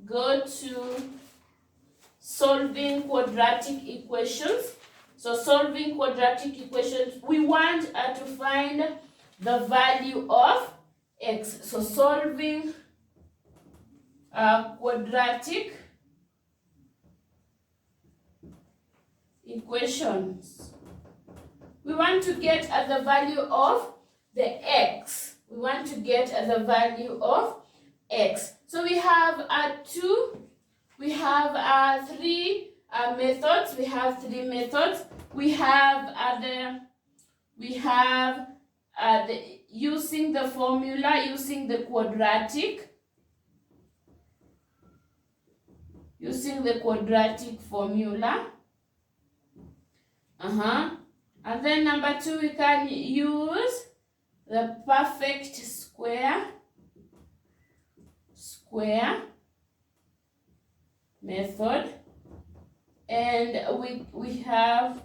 Speaker 1: go to solving quadratic equations. So solving quadratic equations, we want to find the value of x. So solving quadratic equations, we want to get the value of the x. We want to get the value of x. So we have three methods. We have three methods. We have using the formula, using the quadratic formula. And then number 2, we can use the perfect square method. And we have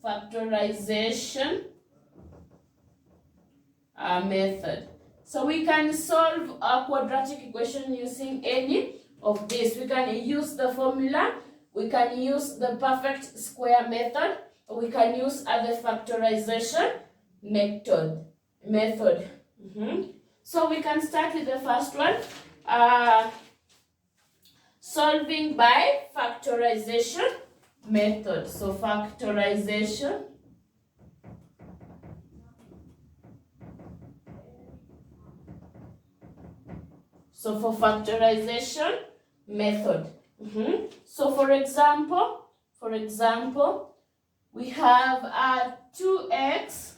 Speaker 1: factorization method. So we can solve a quadratic equation using any of this. We can use the formula, we can use the perfect square method, or we can use the factorization method. So we can start with the first one. Solving by factorization method. So factorization. So for factorization method. So for example, we have 2x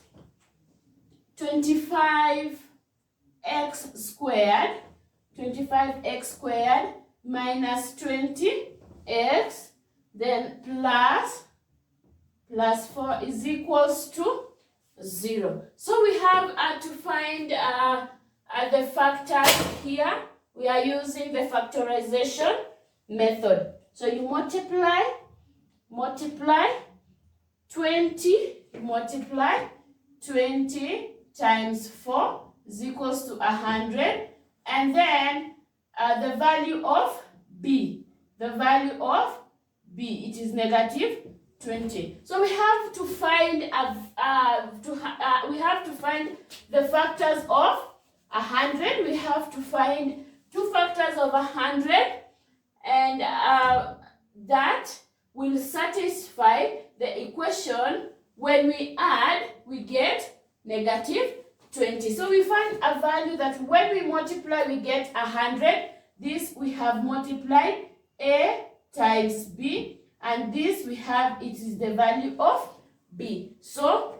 Speaker 1: 25x squared minus 20x then plus 4 is equals to 0. So we have to find the factors here. We are using the factorization method. So you multiply 20 times 4 is equals to 100, and then the value of b. The value of b, it is negative 20. So we have to find the factors of 100. We have to find two factors of 100, and that will satisfy the equation. When we add, we get negative 20. So we find a value that when we multiply, we get 100. This we have multiplied a times b, and this we have, it is the value of b. So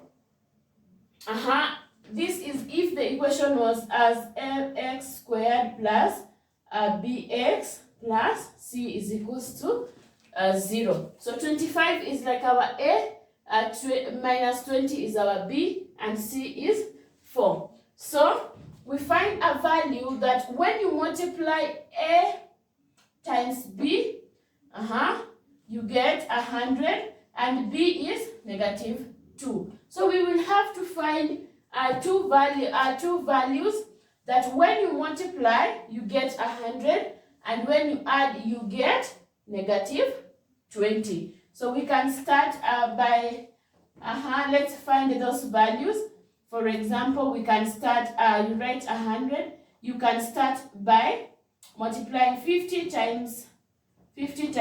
Speaker 1: this is if the equation was as x squared plus bx plus c is equals to 0. So 25 is like our a, minus 20 is our b, and c is 4. So we find a value that when you multiply a times b, you get 100, and b is negative 2. So we will have to find two values that when you multiply, you get 100, and when you add, you get negative 20. So we can start by, let's find those values. For example, we can start, you write 100, you can start by multiplying 50 times 20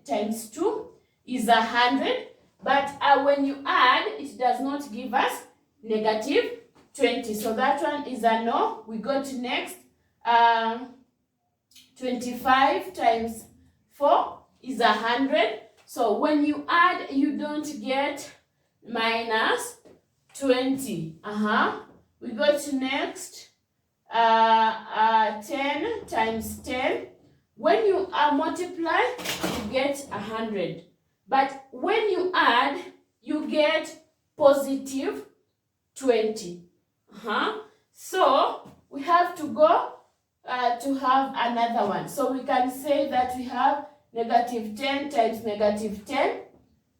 Speaker 1: times 2 is 100, but when you add, it does not give us negative 20. So that one is a no. We go to next. 25 times 4 is 100. So when you add, you don't get minus 20. We go to next. 10 times 10. When you multiply, you get 100. But when you add, you get positive 20. So we have to go to have another one. So we can say that we have negative 10 times negative 10.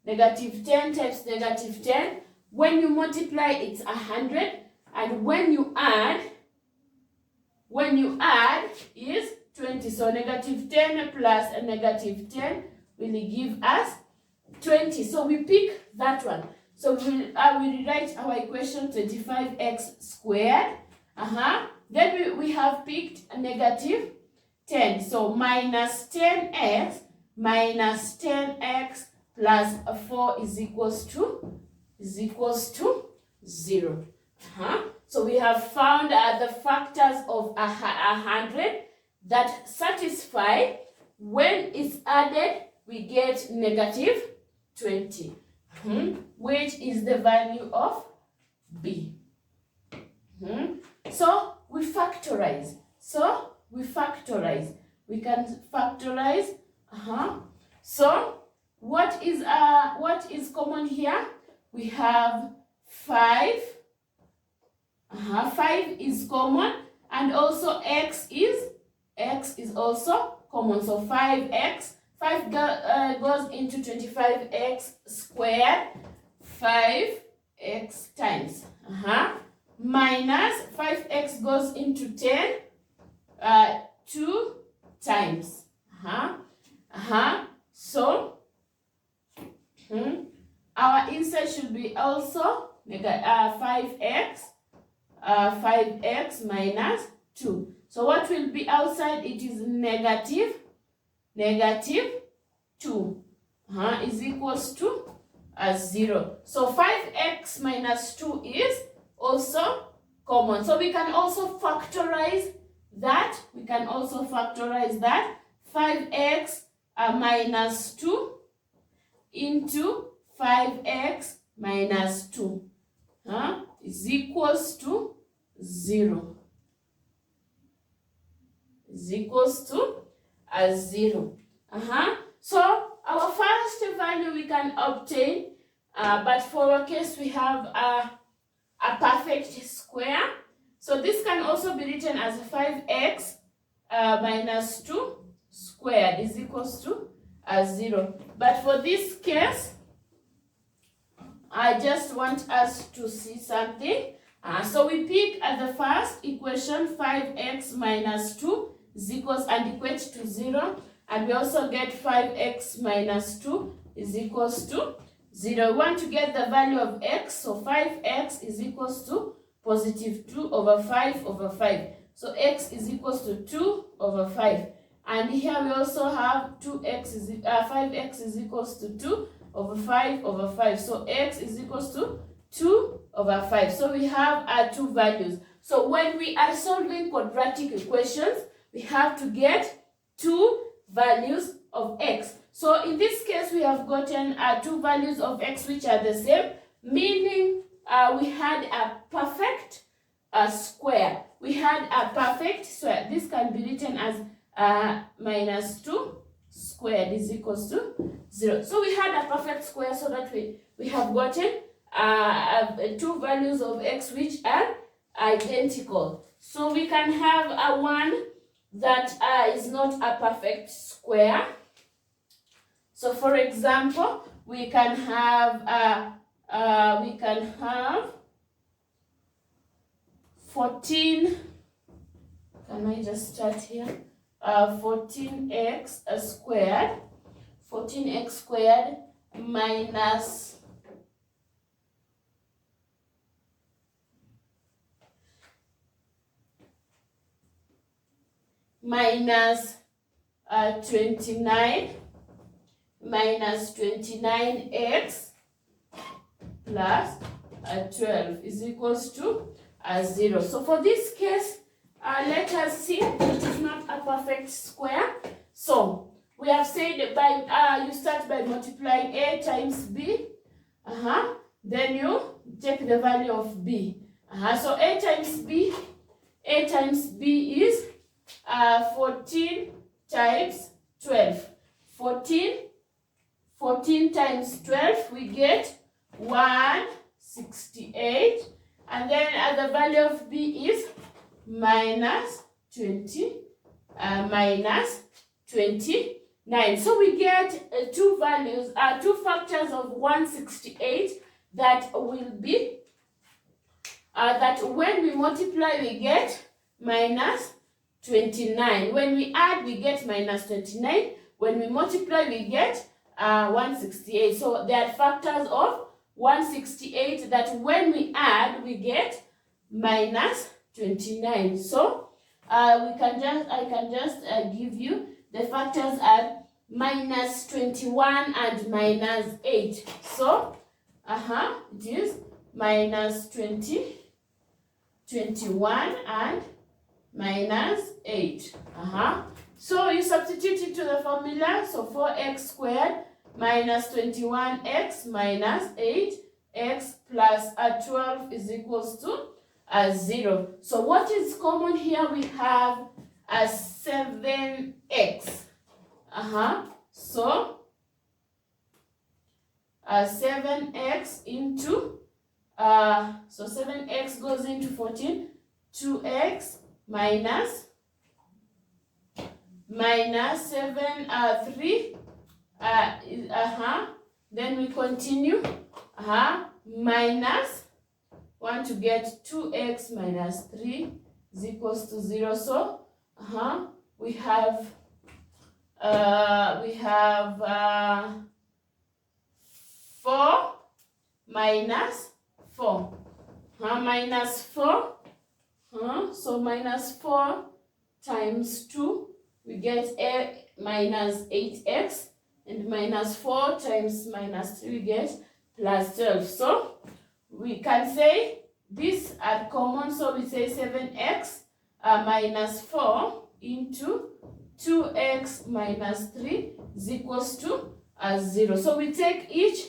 Speaker 1: Negative 10 times negative 10. When you multiply, it's 100. And when you add is 20. So negative 10 plus a negative 10 will give us 20. So we pick that one. So we rewrite our equation 25x squared. Then we have picked a negative 10. So minus 10x plus 4 is equals to 0. So we have found the factors of 100 that satisfy when it's added, we get negative 20, which is the value of B. So we factorize. We can factorize. So what is common here? We have 5. 5 is common, and also x is also common. So 5x, 5 goes into 25x squared, 5x times. Minus 5x goes into 10, 2 times. So our answer should be also 5x. 5x minus 2. So what will be outside? It is negative 2 is equals to 0. So 5x minus 2 is also common. So we can also factorize that. 5x minus 2 into 5x minus 2 is equals to 0. So our first value we can obtain, but for our case we have a perfect square. So this can also be written as 5x minus 2 squared is equals to 0. But for this case, I just want us to see something. So we pick at the first equation 5x minus 2 is equals and equates to 0. And we also get 5x minus 2 is equals to 0. We want to get the value of x. So 5x is equals to positive 2 over 5 over 5. So x is equals to 2 over 5. And here we also have 5x is equals to 2 over 5 over 5. So x is equals to 2 over 5. So we have two values. So when we are solving quadratic equations, we have to get two values of x. So in this case, we have gotten two values of x which are the same, meaning we had a perfect square. We had a perfect square. This can be written as minus 2 squared is equals to 0. So we had a perfect square, so that we have gotten two values of x which are identical. So we can have a one that is not a perfect square. So for example, we can have 14 can I just start here? 14x squared, 14x squared minus minus 29 minus 29x plus 12 is equals to 0. So for this case, let us see it is not a perfect square. So we have said by you start by multiplying a times b, then you take the value of b. So a times b is 14 times 12. 14 times 12, we get 168, and then the value of b is minus 29. So we get two values, two factors of 168 that will be that when we multiply we get minus 29. When we add we get minus 29. When we multiply we get 168. So there are factors of 168 that when we add we get minus 29. So I can just give you the factors are minus 21 and minus 8. So it is minus 21 and minus 8. So you substitute it to the formula. So 4x squared minus 21x minus 8x plus 12 is equals to 0. So what is common here? We have a 7x. So 7x into so 7x goes into 14, 2x minus 7 3 then we continue minus 1 to get 2x minus 3 is equals to 0. So we have 4 minus 4 minus 4 so minus 4 times 2 we get a minus 8x, and minus 4 times minus 3 we get plus 12. So we can say these are common, so we say 7x minus 4 into 2x minus 3 is equals to 0. So we take each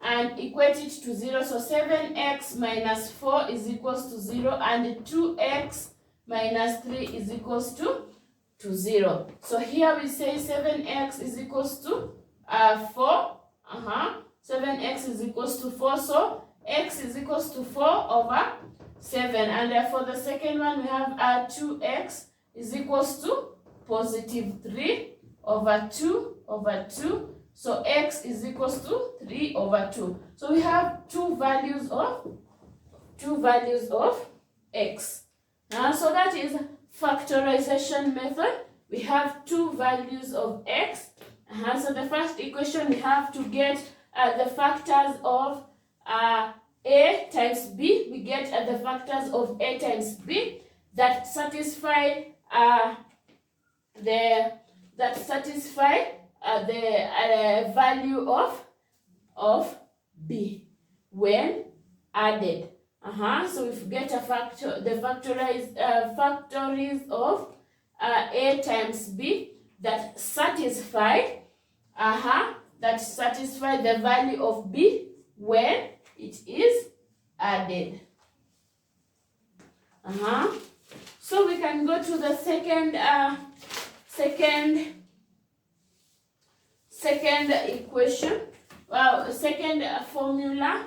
Speaker 1: and equate it to 0. So 7x minus 4 is equals to 0, and 2x minus 3 is equals to 0. So here we say 7x is equals to 4. 7x is equals to 4. So x is equals to 4 over 7. And for the second one we have 2x is equals to positive 3 over 2 over 2. So x is equals to 3 over 2. So we have two values of x. So that is factorization method. We have two values of x. So the first equation we have to get the factors of a times b. We get the factors of a times b that satisfy the value of b when added. So if we get a factor, the factories of a times b that satisfy the value of b when it is added. So we can go to the second equation. Second formula.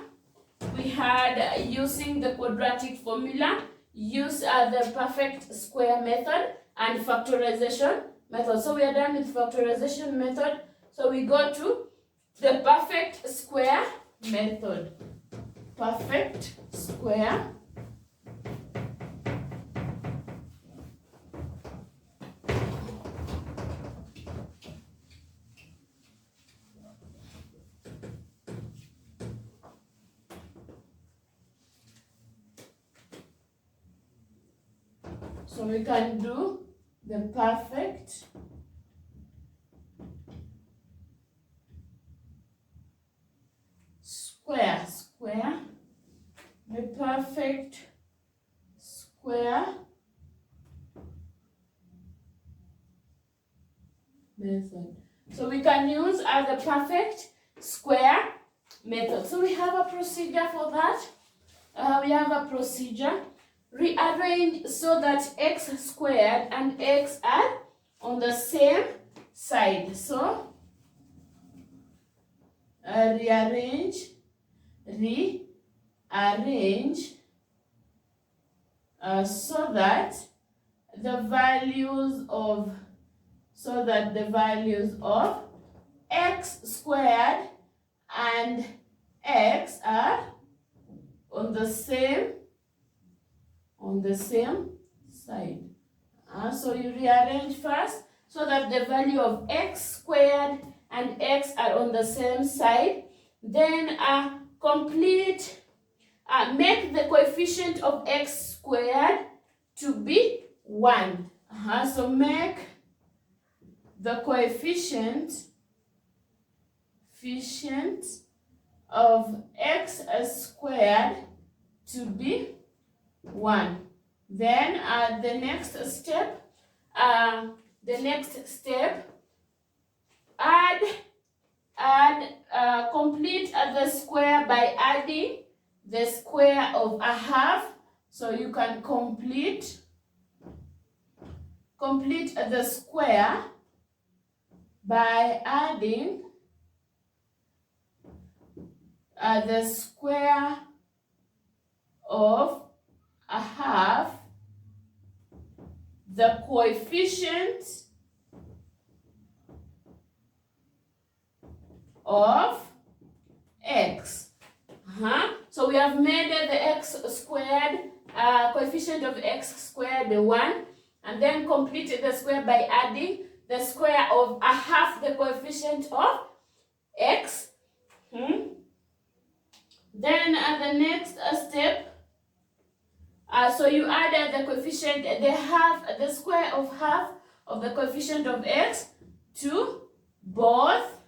Speaker 1: We had using the quadratic formula, use the perfect square method and factorization method. So we are done with factorization method. So we go to the perfect square method. Perfect square So we can do the perfect square, the perfect square method. So we can use the perfect square method. So we have a procedure for that. We have a procedure. Rearrange so that x squared and x are on the same side. So rearrange so that the values of x squared and x are on the same side. So you rearrange first so that the value of x squared and x are on the same side. Then make the coefficient of x squared to be 1. So make the coefficient of x squared to be 1. Then the next step, complete the square by adding the square of a half. So you can complete the square by adding the square of a half, the coefficient of x. So we have made the x squared, coefficient of x squared 1, and then completed the square by adding the square of a half, the coefficient of x. Then the next step, so you add the coefficient, the square of half of the coefficient of x to both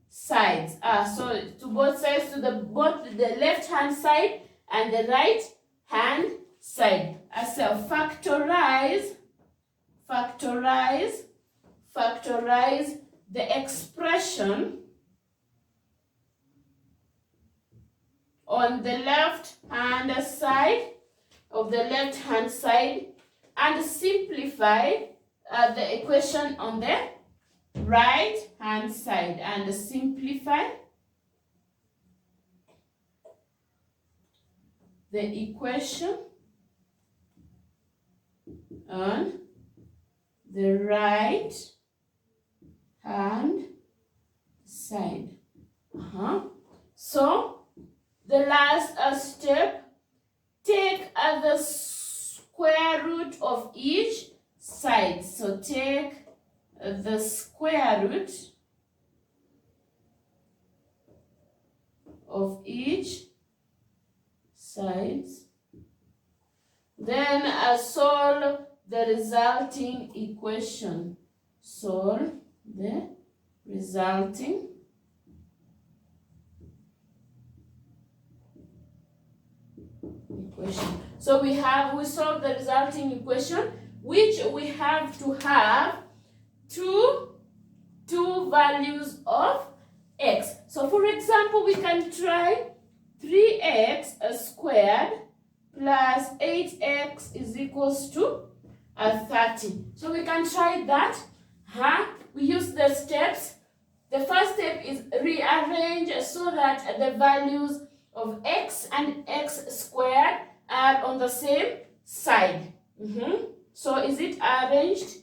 Speaker 1: sides. So to both sides, to both the left hand side and the right hand side. So factorize the expression on the left hand side of the left hand side and simplify the equation on the right hand side, and simplify the equation on the right hand side. So the last step, take the square root of each side. So take the square root of each side. Then solve the resulting equation. Solve the resulting equation. So we solve the resulting equation, which we have to have two values of x. So for example, we can try 3x squared plus 8x is equals to 30. So we can try that. We use the steps. The first step is rearrange so that the values of x and x squared are on the same side. So is it arranged?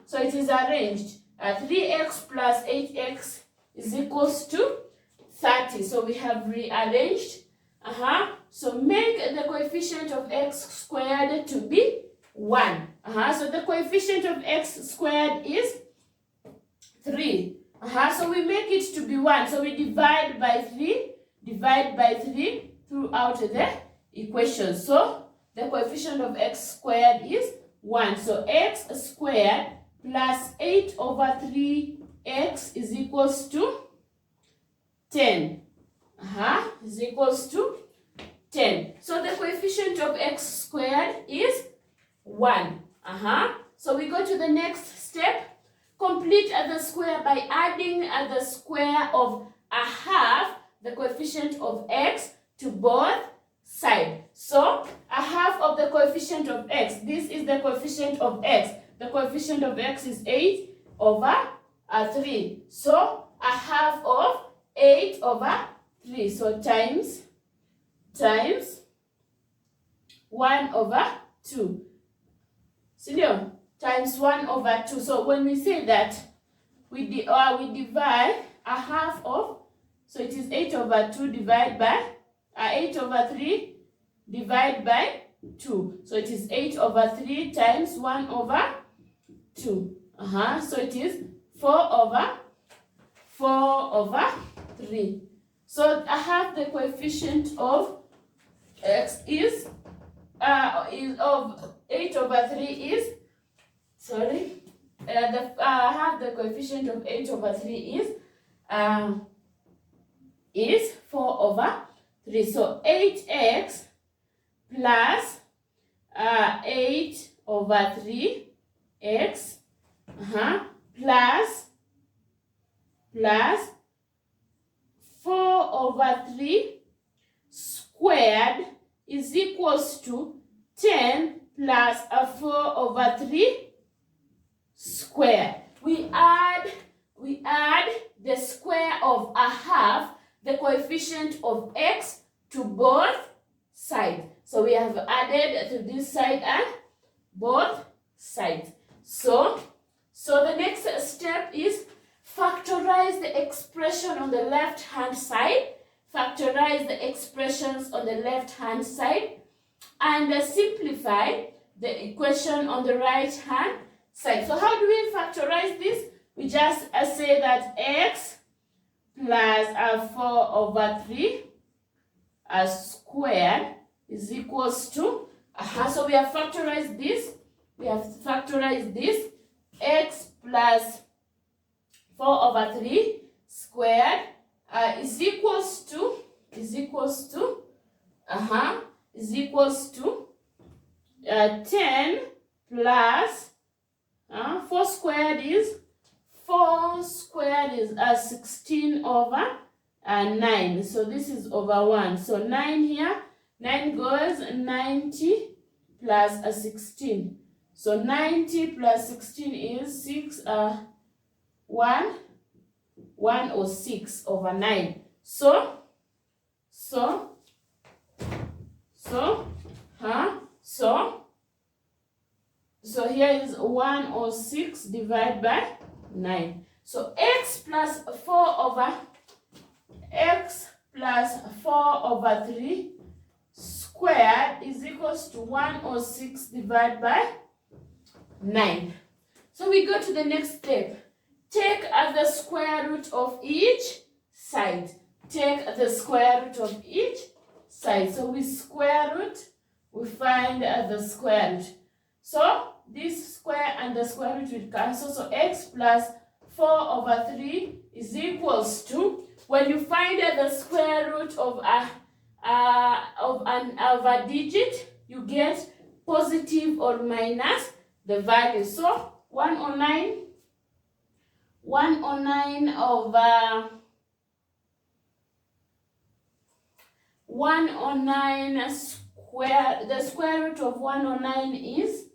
Speaker 1: So it is arranged. 3x plus 8x is equals to 30. So we have rearranged. So make the coefficient of x squared to be 1. So the coefficient of x squared is 3. So we make it to be 1. So we divide by 3 throughout the equation. So the coefficient of x squared is 1. So x squared plus 8 over 3x is equals to 10. Is equals to 10. So the coefficient of x squared is 1. So we go to the next step. Complete the square by adding the square of a half, the coefficient of x, to both sides. So a half of the coefficient of x. This is the coefficient of x. The coefficient of x is 8 over 3. So a half of 8 over 3. So times 1 over 2. Sindio? Times 1 over 2. So when we say that, we divide a half of, so it is 8 over 2 divided by 8 over 3 divided by 2. So it is 8 over 3 times 1 over 2. So it is 4 over 3. So I have the coefficient of x is of 8 over 3 is, I have the coefficient of 8 over 3 is 4 over 3. So 8x plus 8 over 3x plus 4 over 3 squared is equals to 10 plus 4 over 3 squared. We add the square of a half, the coefficient of x, to both sides. So we have added to this side and both sides. So the next step is factorize the expression on the left hand side. Factorize the expressions on the left hand side and simplify the equation on the right hand side. So how do we factorize this? We just say that x plus 4 over 3 squared is equals to, so we have factorized this. X plus 4 over 3 squared is equals to 10 plus 4 squared is 16 over 9. So this is over 1. So 9 here, 9 goes 90 plus 16. So 90 plus 16 is 106 over 9. So here is 106 divided by 9. So x plus 4 over 3 squared is equals to 106 divided by 9. So we go to the next step. Take the square root of each side. Take the square root of each side. So we square root, we find the square root. So this square and the square root will cancel. So x plus 4 over 3 is equals to, when you find the square root of a digit, you get positive or minus the value. So 109 over 109 square, the square root of 109 is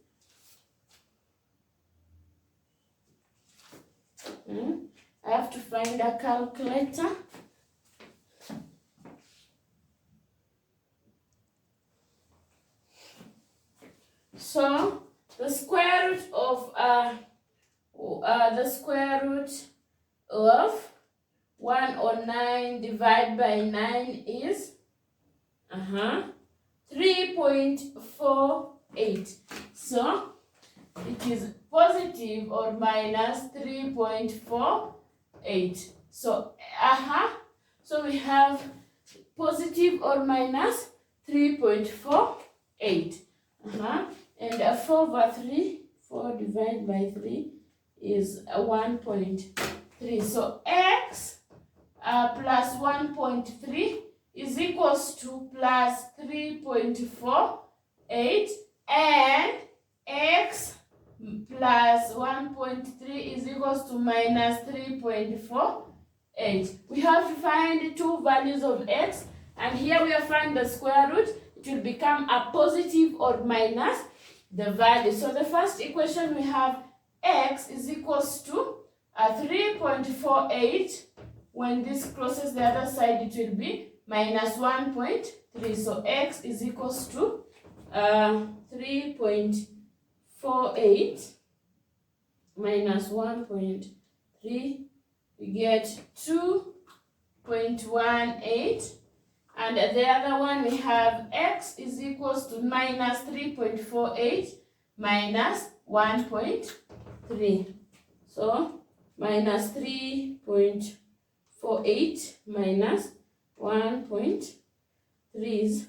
Speaker 1: I have to find a calculator. So the square root of 109 divided by 9 is 3.48. So it is positive or minus 3.48. So so we have positive or minus 3.48. And 4/3, 4 divided by 3 is 1.3. So x plus 1.3 is equals to plus 3.48, and x plus 1.3 is equals to minus 3.48. We have to find two values of x, and here we have found the square root. It will become a positive or minus the value. So the first equation we have x is equals to 3.48. When this crosses the other side, it will be minus 1.3. So x is equals to 3.48 minus 1.3. We get 2.18. And the other one we have x is equals to minus 3.48 minus 1.3. So minus 3.48 minus 1.3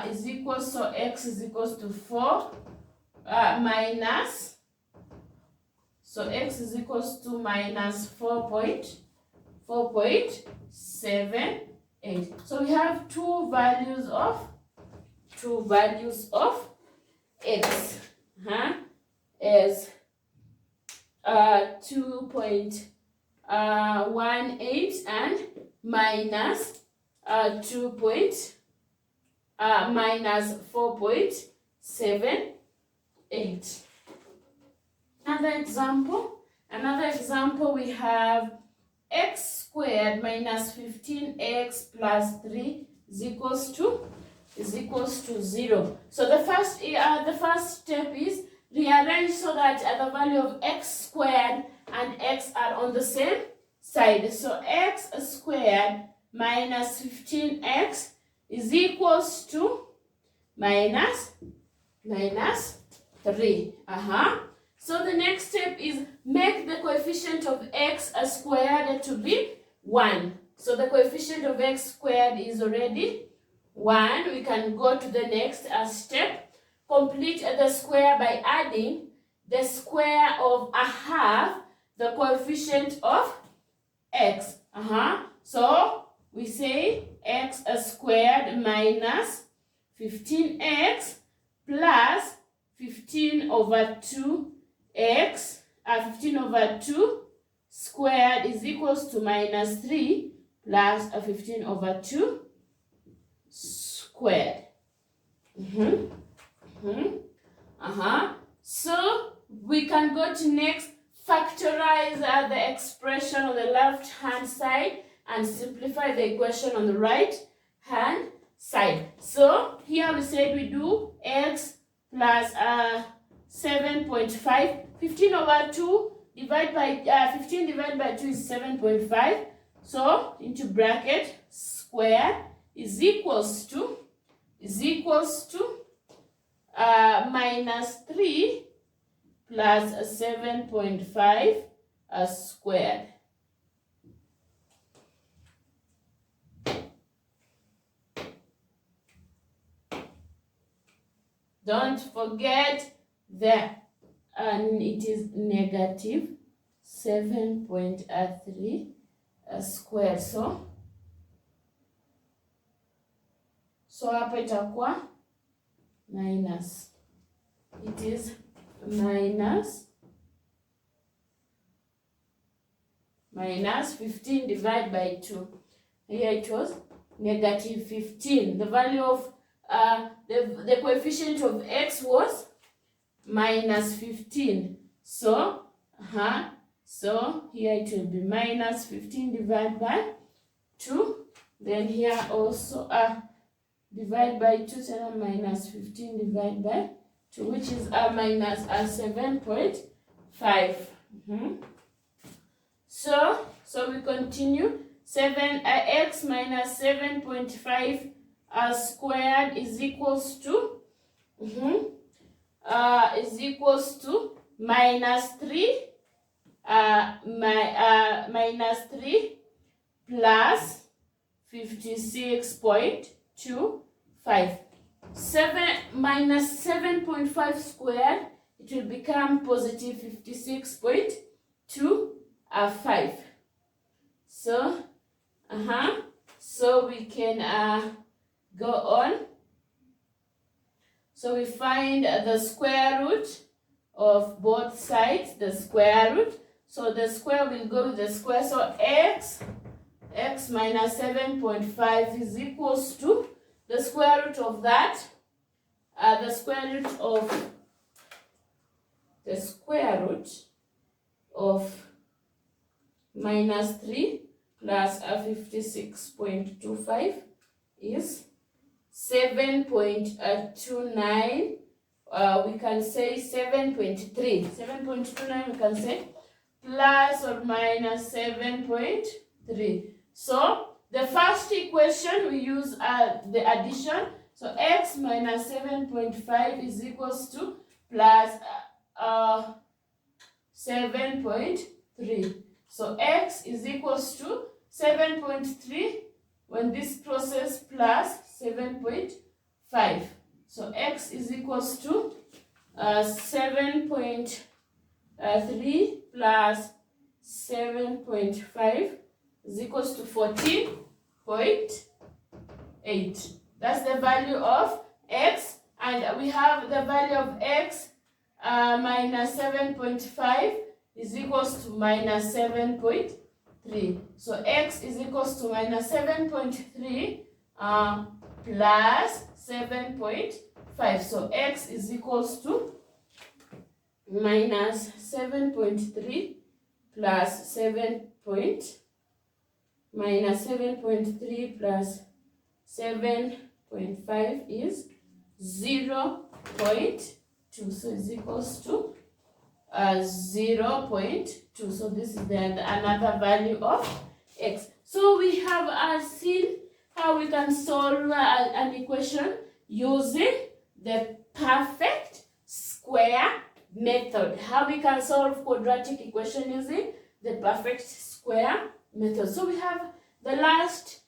Speaker 1: is equals, so x is equals to 4 minus, so x is equals to minus 4.78. So we have two values of x as 2.18 and minus 4.78. Another example we have x squared minus 15x plus 3 is equals to 0. So the first step is rearrange so that the value of x squared and x are on the same side. So x squared minus 15x is equals to minus 3. So the next step is make the coefficient of x squared to be 1. So the coefficient of x squared is already 1. We can go to the next step. Complete the square by adding the square of a half, the coefficient of x. So we say x squared minus 15x plus 15 over 2x, 15 over 2 squared is equals to minus 3 plus 15 over 2 squared. So we can go to next, factorize the expression on the left hand side and simplify the equation on the right hand side. So here we said we do x plus 7.5. 15 over 2 divided by 15 divided by 2 is 7.5. So into bracket square is equals to minus 3 plus 7.5 squared. Don't forget that it is negative 7.3 squared. So hapa itakuwa minus, it is minus 15 divided by 2. Here it was negative 15. The value of the coefficient of x was minus 15. So here it will be minus 15 divided by 2. Then here also divide by 2, then minus 15 divided by 2, which is minus 7.5. So we continue. 7x minus 7.5 squared is equals to minus 3 minus 3 plus 56.25. 7 minus 7.5 squared, it will become positive 56.25. So, so we can go on. So we find the square root of both sides, the square root. So the square will go with the square. So x minus 7.5 is equals to the square root of that. The square root of minus 3 plus 56.25 is 7.29. We can say 7.3. 7.29 we can say plus or minus 7.3. So the first equation we use the addition. So x minus 7.5 is equals to plus 7.3. So x is equals to 7.3 when this process plus 7.5. So x is equals to 7.3 plus 7.5 is equals to 14.8. That's the value of x, and we have the value of x minus 7.5 is equals to minus 7.3. So x is equals to minus 7.3 plus 7.5. So x is equals to minus 7.3 plus 7.3 plus 7.5 is 0.2. So is equals to 0.2. So this is another value of x. So we have seen how we can solve an equation using the perfect square method. How we can solve quadratic equation using the perfect square method. So we have the last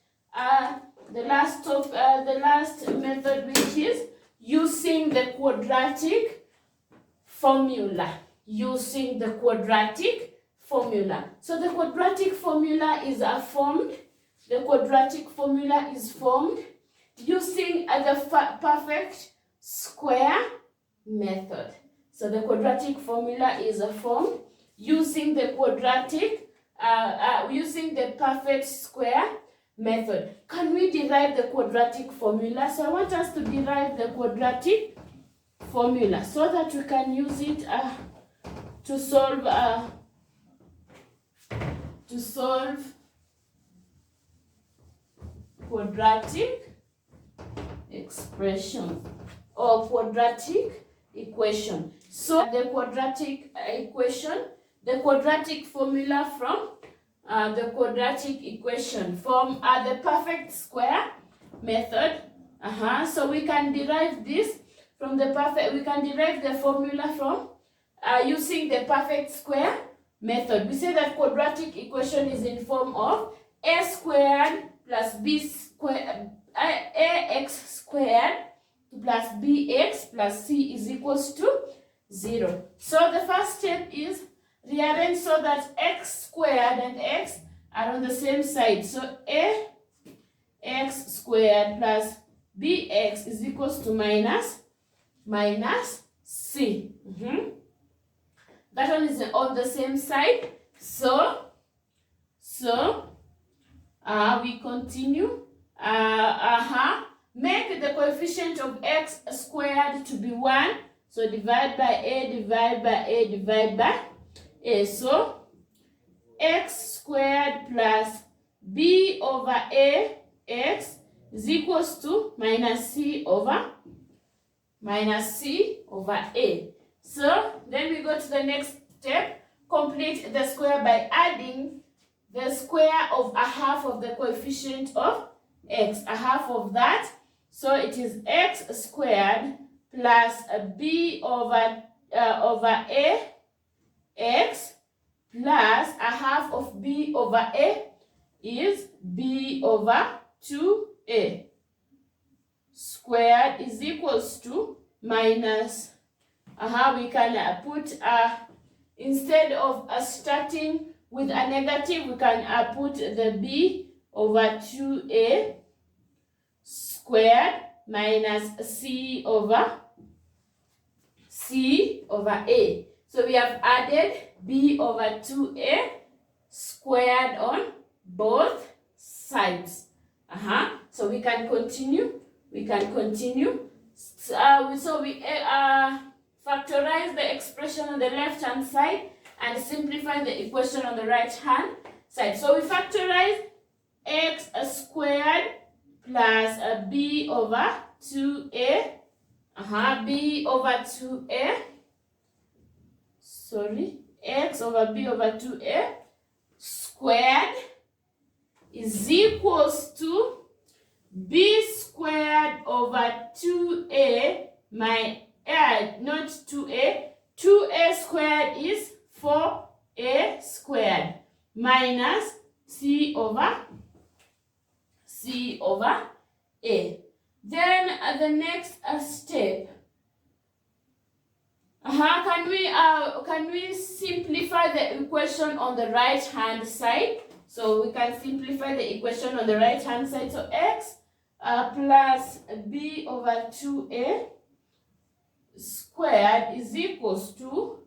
Speaker 1: method, which is using the quadratic formula. Using the quadratic formula. So the quadratic formula is formed. The quadratic formula is formed using the perfect square method. So the quadratic formula is formed using the using the perfect square method. Can we derive the quadratic formula? So I want us to derive the quadratic formula so that we can use it to solve quadratic expression or quadratic equation. So the quadratic equation, the quadratic formula from the quadratic equation from the perfect square method. So we can derive this from the perfect. We can derive the formula from using the perfect square method. We say that quadratic equation is in form of a squared plus b squared, ax squared plus bx plus c is equals to 0. So the first step is rearrange so that x squared and x are on the same side. So ax squared plus bx is equals to minus c. That one is on the same side. So we continue. Make the coefficient of x squared to be 1. So divide by a, divide by a, divide by a. So x squared plus b over a x is equals to minus c over a. So then we go to the next step. Complete the square by adding the square of a half of the coefficient of x. A half of that. So it is x squared plus b over a x plus a half of b over a is b over 2a squared is equals to minus, we can put, instead of starting with a negative, we can put the b over 2a squared minus c over a. So we have added b over 2a squared on both sides. So we can continue. So we factorize the expression on the left hand side and simplify the equation on the right hand side. So we factorize x squared plus b over 2a, b over 2a, x over b over 2a squared is equals to b squared over 2a, not 2a, 2a squared is 4a squared minus c over a. Then at the next step, can we simplify the equation on the right hand side? So we can simplify the equation on the right hand side. So x plus b over 2a squared is equals to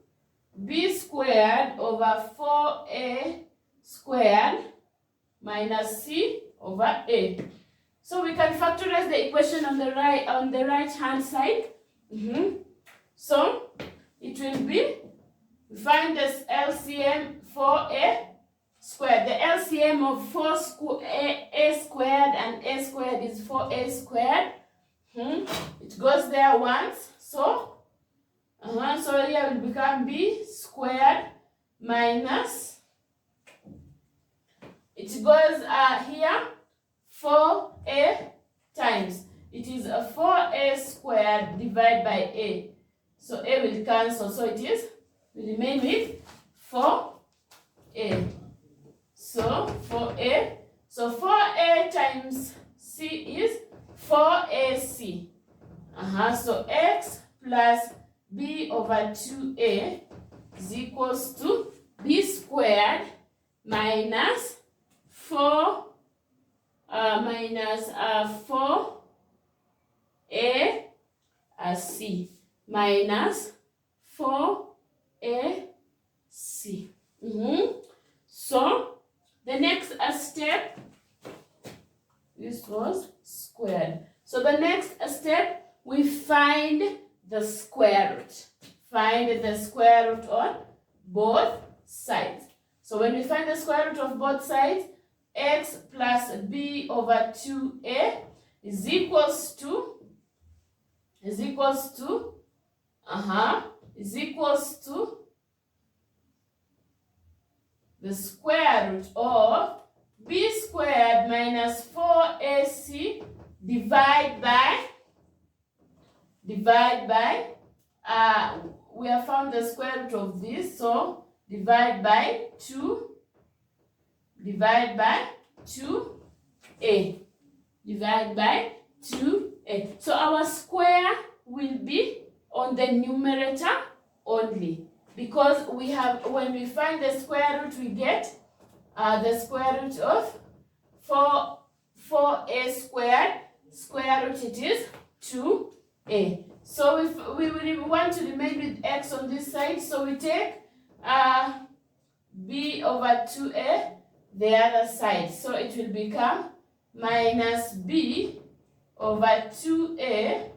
Speaker 1: b squared over 4a squared minus c over a. So we can factorize the equation on the right hand side. So it will be, we find this LCM 4a squared. The LCM of a squared and a squared is 4a squared. It goes there once. So so here will become b squared minus, it goes here 4a times, it is a 4a squared divided by a. So a will cancel, so it is, we remain with 4a. So 4a, so 4a times c is 4ac. So x plus b over 2a is equals to b squared minus 4 c minus 4ac. So the next step, this was squared. So the next step, we find the square root. Find the square root on both sides. So when we find the square root of both sides, x plus b over 2a is equals to the square root of b squared minus 4ac divide by we have found the square root of this, so divide by 2a. Divide by 2a. So our square will be on the numerator only, because we have, when we find the square root, we get the square root of 4a squared. Square root, it is 2a. So if we want to remain with x on this side, so we take b over 2a the other side. So it will become minus b over 2a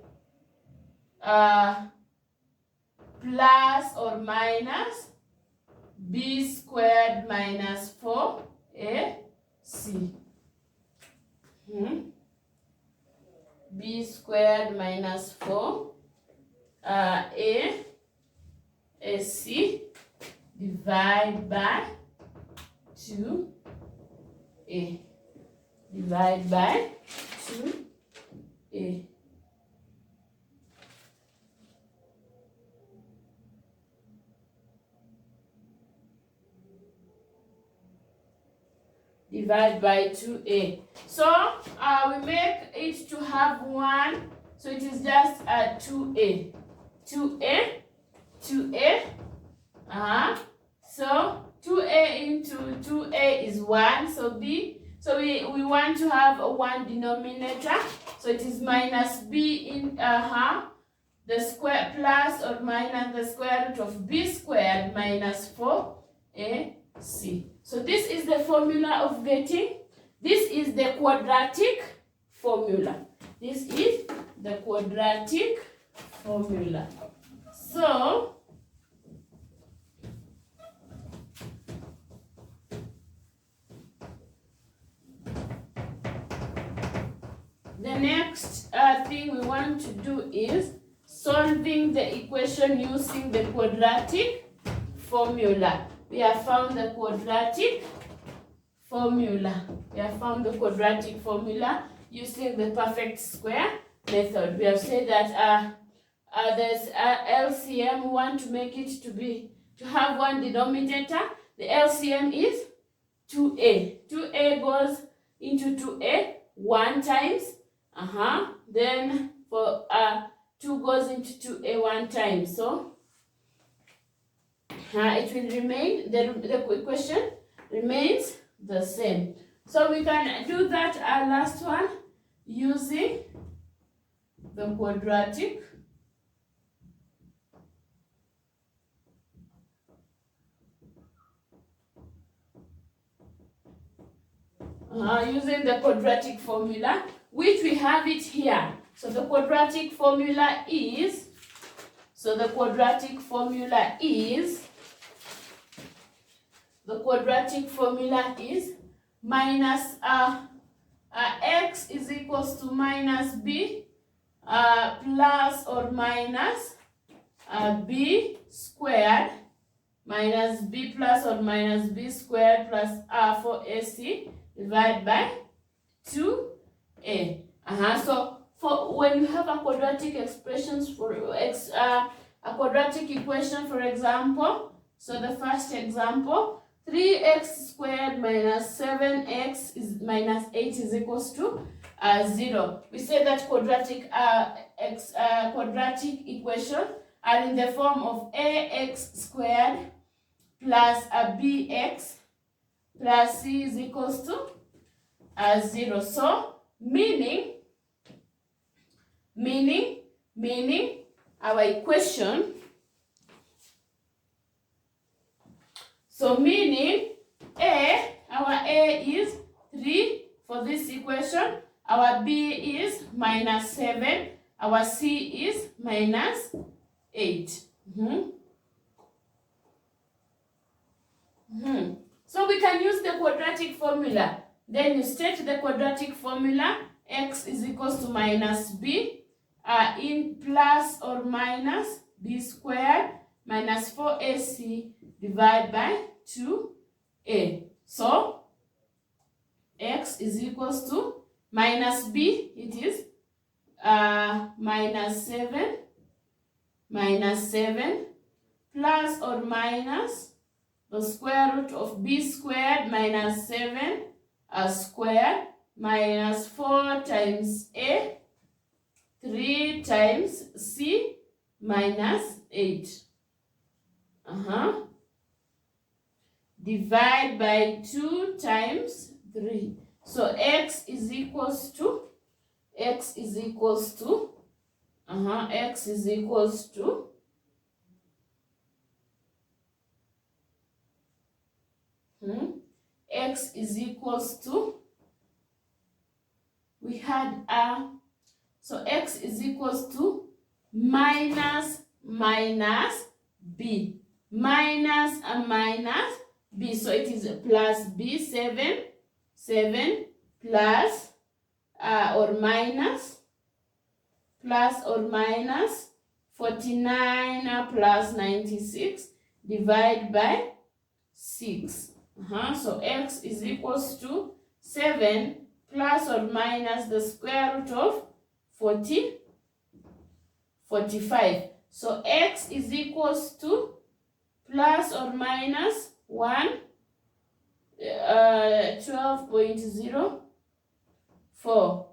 Speaker 1: plus or minus b squared minus 4ac. B squared minus 4ac divide by 2a. Divide by 2a. Divide by 2a. So we make it to have 1. So it is just 2a. 2a. So 2a into 2a is 1. So b. So we want to have a 1 denominator. So it is minus b in the square plus or minus the square root of b squared minus 4ac. So this is the formula of getting. This is the quadratic formula. This is the quadratic formula. So the next thing we want to do is solving the equation using the quadratic formula. We have found the quadratic formula. We have found the quadratic formula using the perfect square method. We have said that there's LCM. We want to make it to have one denominator. The LCM is 2a. 2a goes into 2a 1 times. Then for 2 goes into 2a 1 time. So it will remain, the equation remains the same. So we can do that last one using the quadratic using the quadratic formula, which we have it here. So the quadratic formula is, minus x is equals to minus b plus or minus b squared minus b plus or minus b squared plus 4ac divided by 2a. So for when you have a quadratic expressions for a quadratic equation, for example, so the first example, 3x squared minus 7x is minus 8 is equals to 0. We say that quadratic equation are in the form of ax squared plus bx plus c is equals to 0. So meaning our equation, so meaning our a is 3 for this equation, our b is minus 7, our c is minus 8. So we can use the quadratic formula. Then you state the quadratic formula, x is equals to minus b in plus or minus b squared minus 4ac divided by 2a. So x is equals to minus b, it is minus 7 plus or minus the square root of b squared minus 7 squared minus 4 times a 3 times c minus 8. Divide by 2 times 3. So x is equals to x is equals to minus b minus b, so it is plus b 7 plus or minus 49 plus 96 divided by 6. So x is equals to 7 plus or minus the square root of 45. So x is equals to plus or minus 12.04.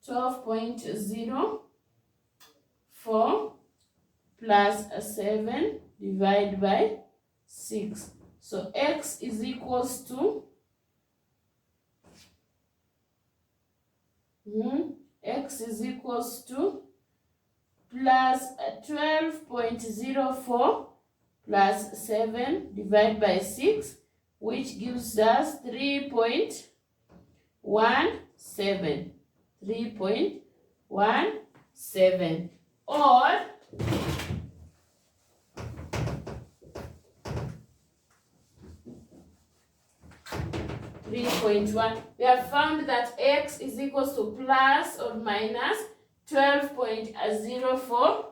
Speaker 1: 12.04 plus 7 divided by 6. So x is equals to x is equals to plus 12.04 plus 7 divided by 6, which gives us 3.17. 3.17, or 3.1. We have found that x is equals to plus or minus 12.04.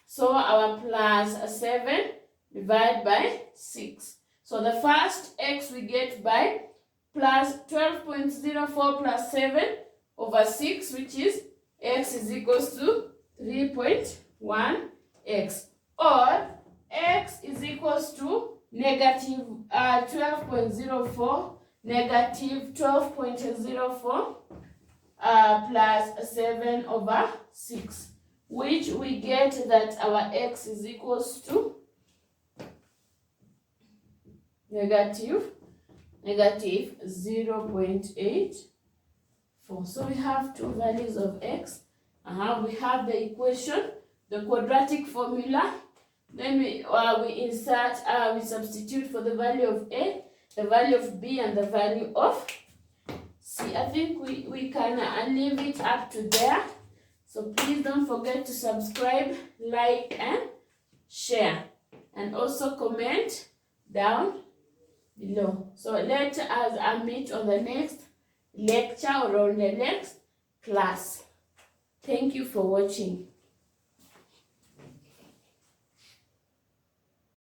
Speaker 1: So our plus 7 divided by 6. So the first x we get by plus 12.04 plus 7 over 6, which is x is equals to 3.1x, or x is equals to negative 12.04 negative 12.04 plus 7 over 6, which we get that our x is equals to negative 0.84. So we have two values of x. We have the equation, the quadratic formula. Then we insert, we substitute for the value of a, the value of b, and the value of c. I think we can leave it up to there. So please don't forget to subscribe, like, and share. And also comment down below. So let us meet on the next lecture or on the next class. Thank you for watching.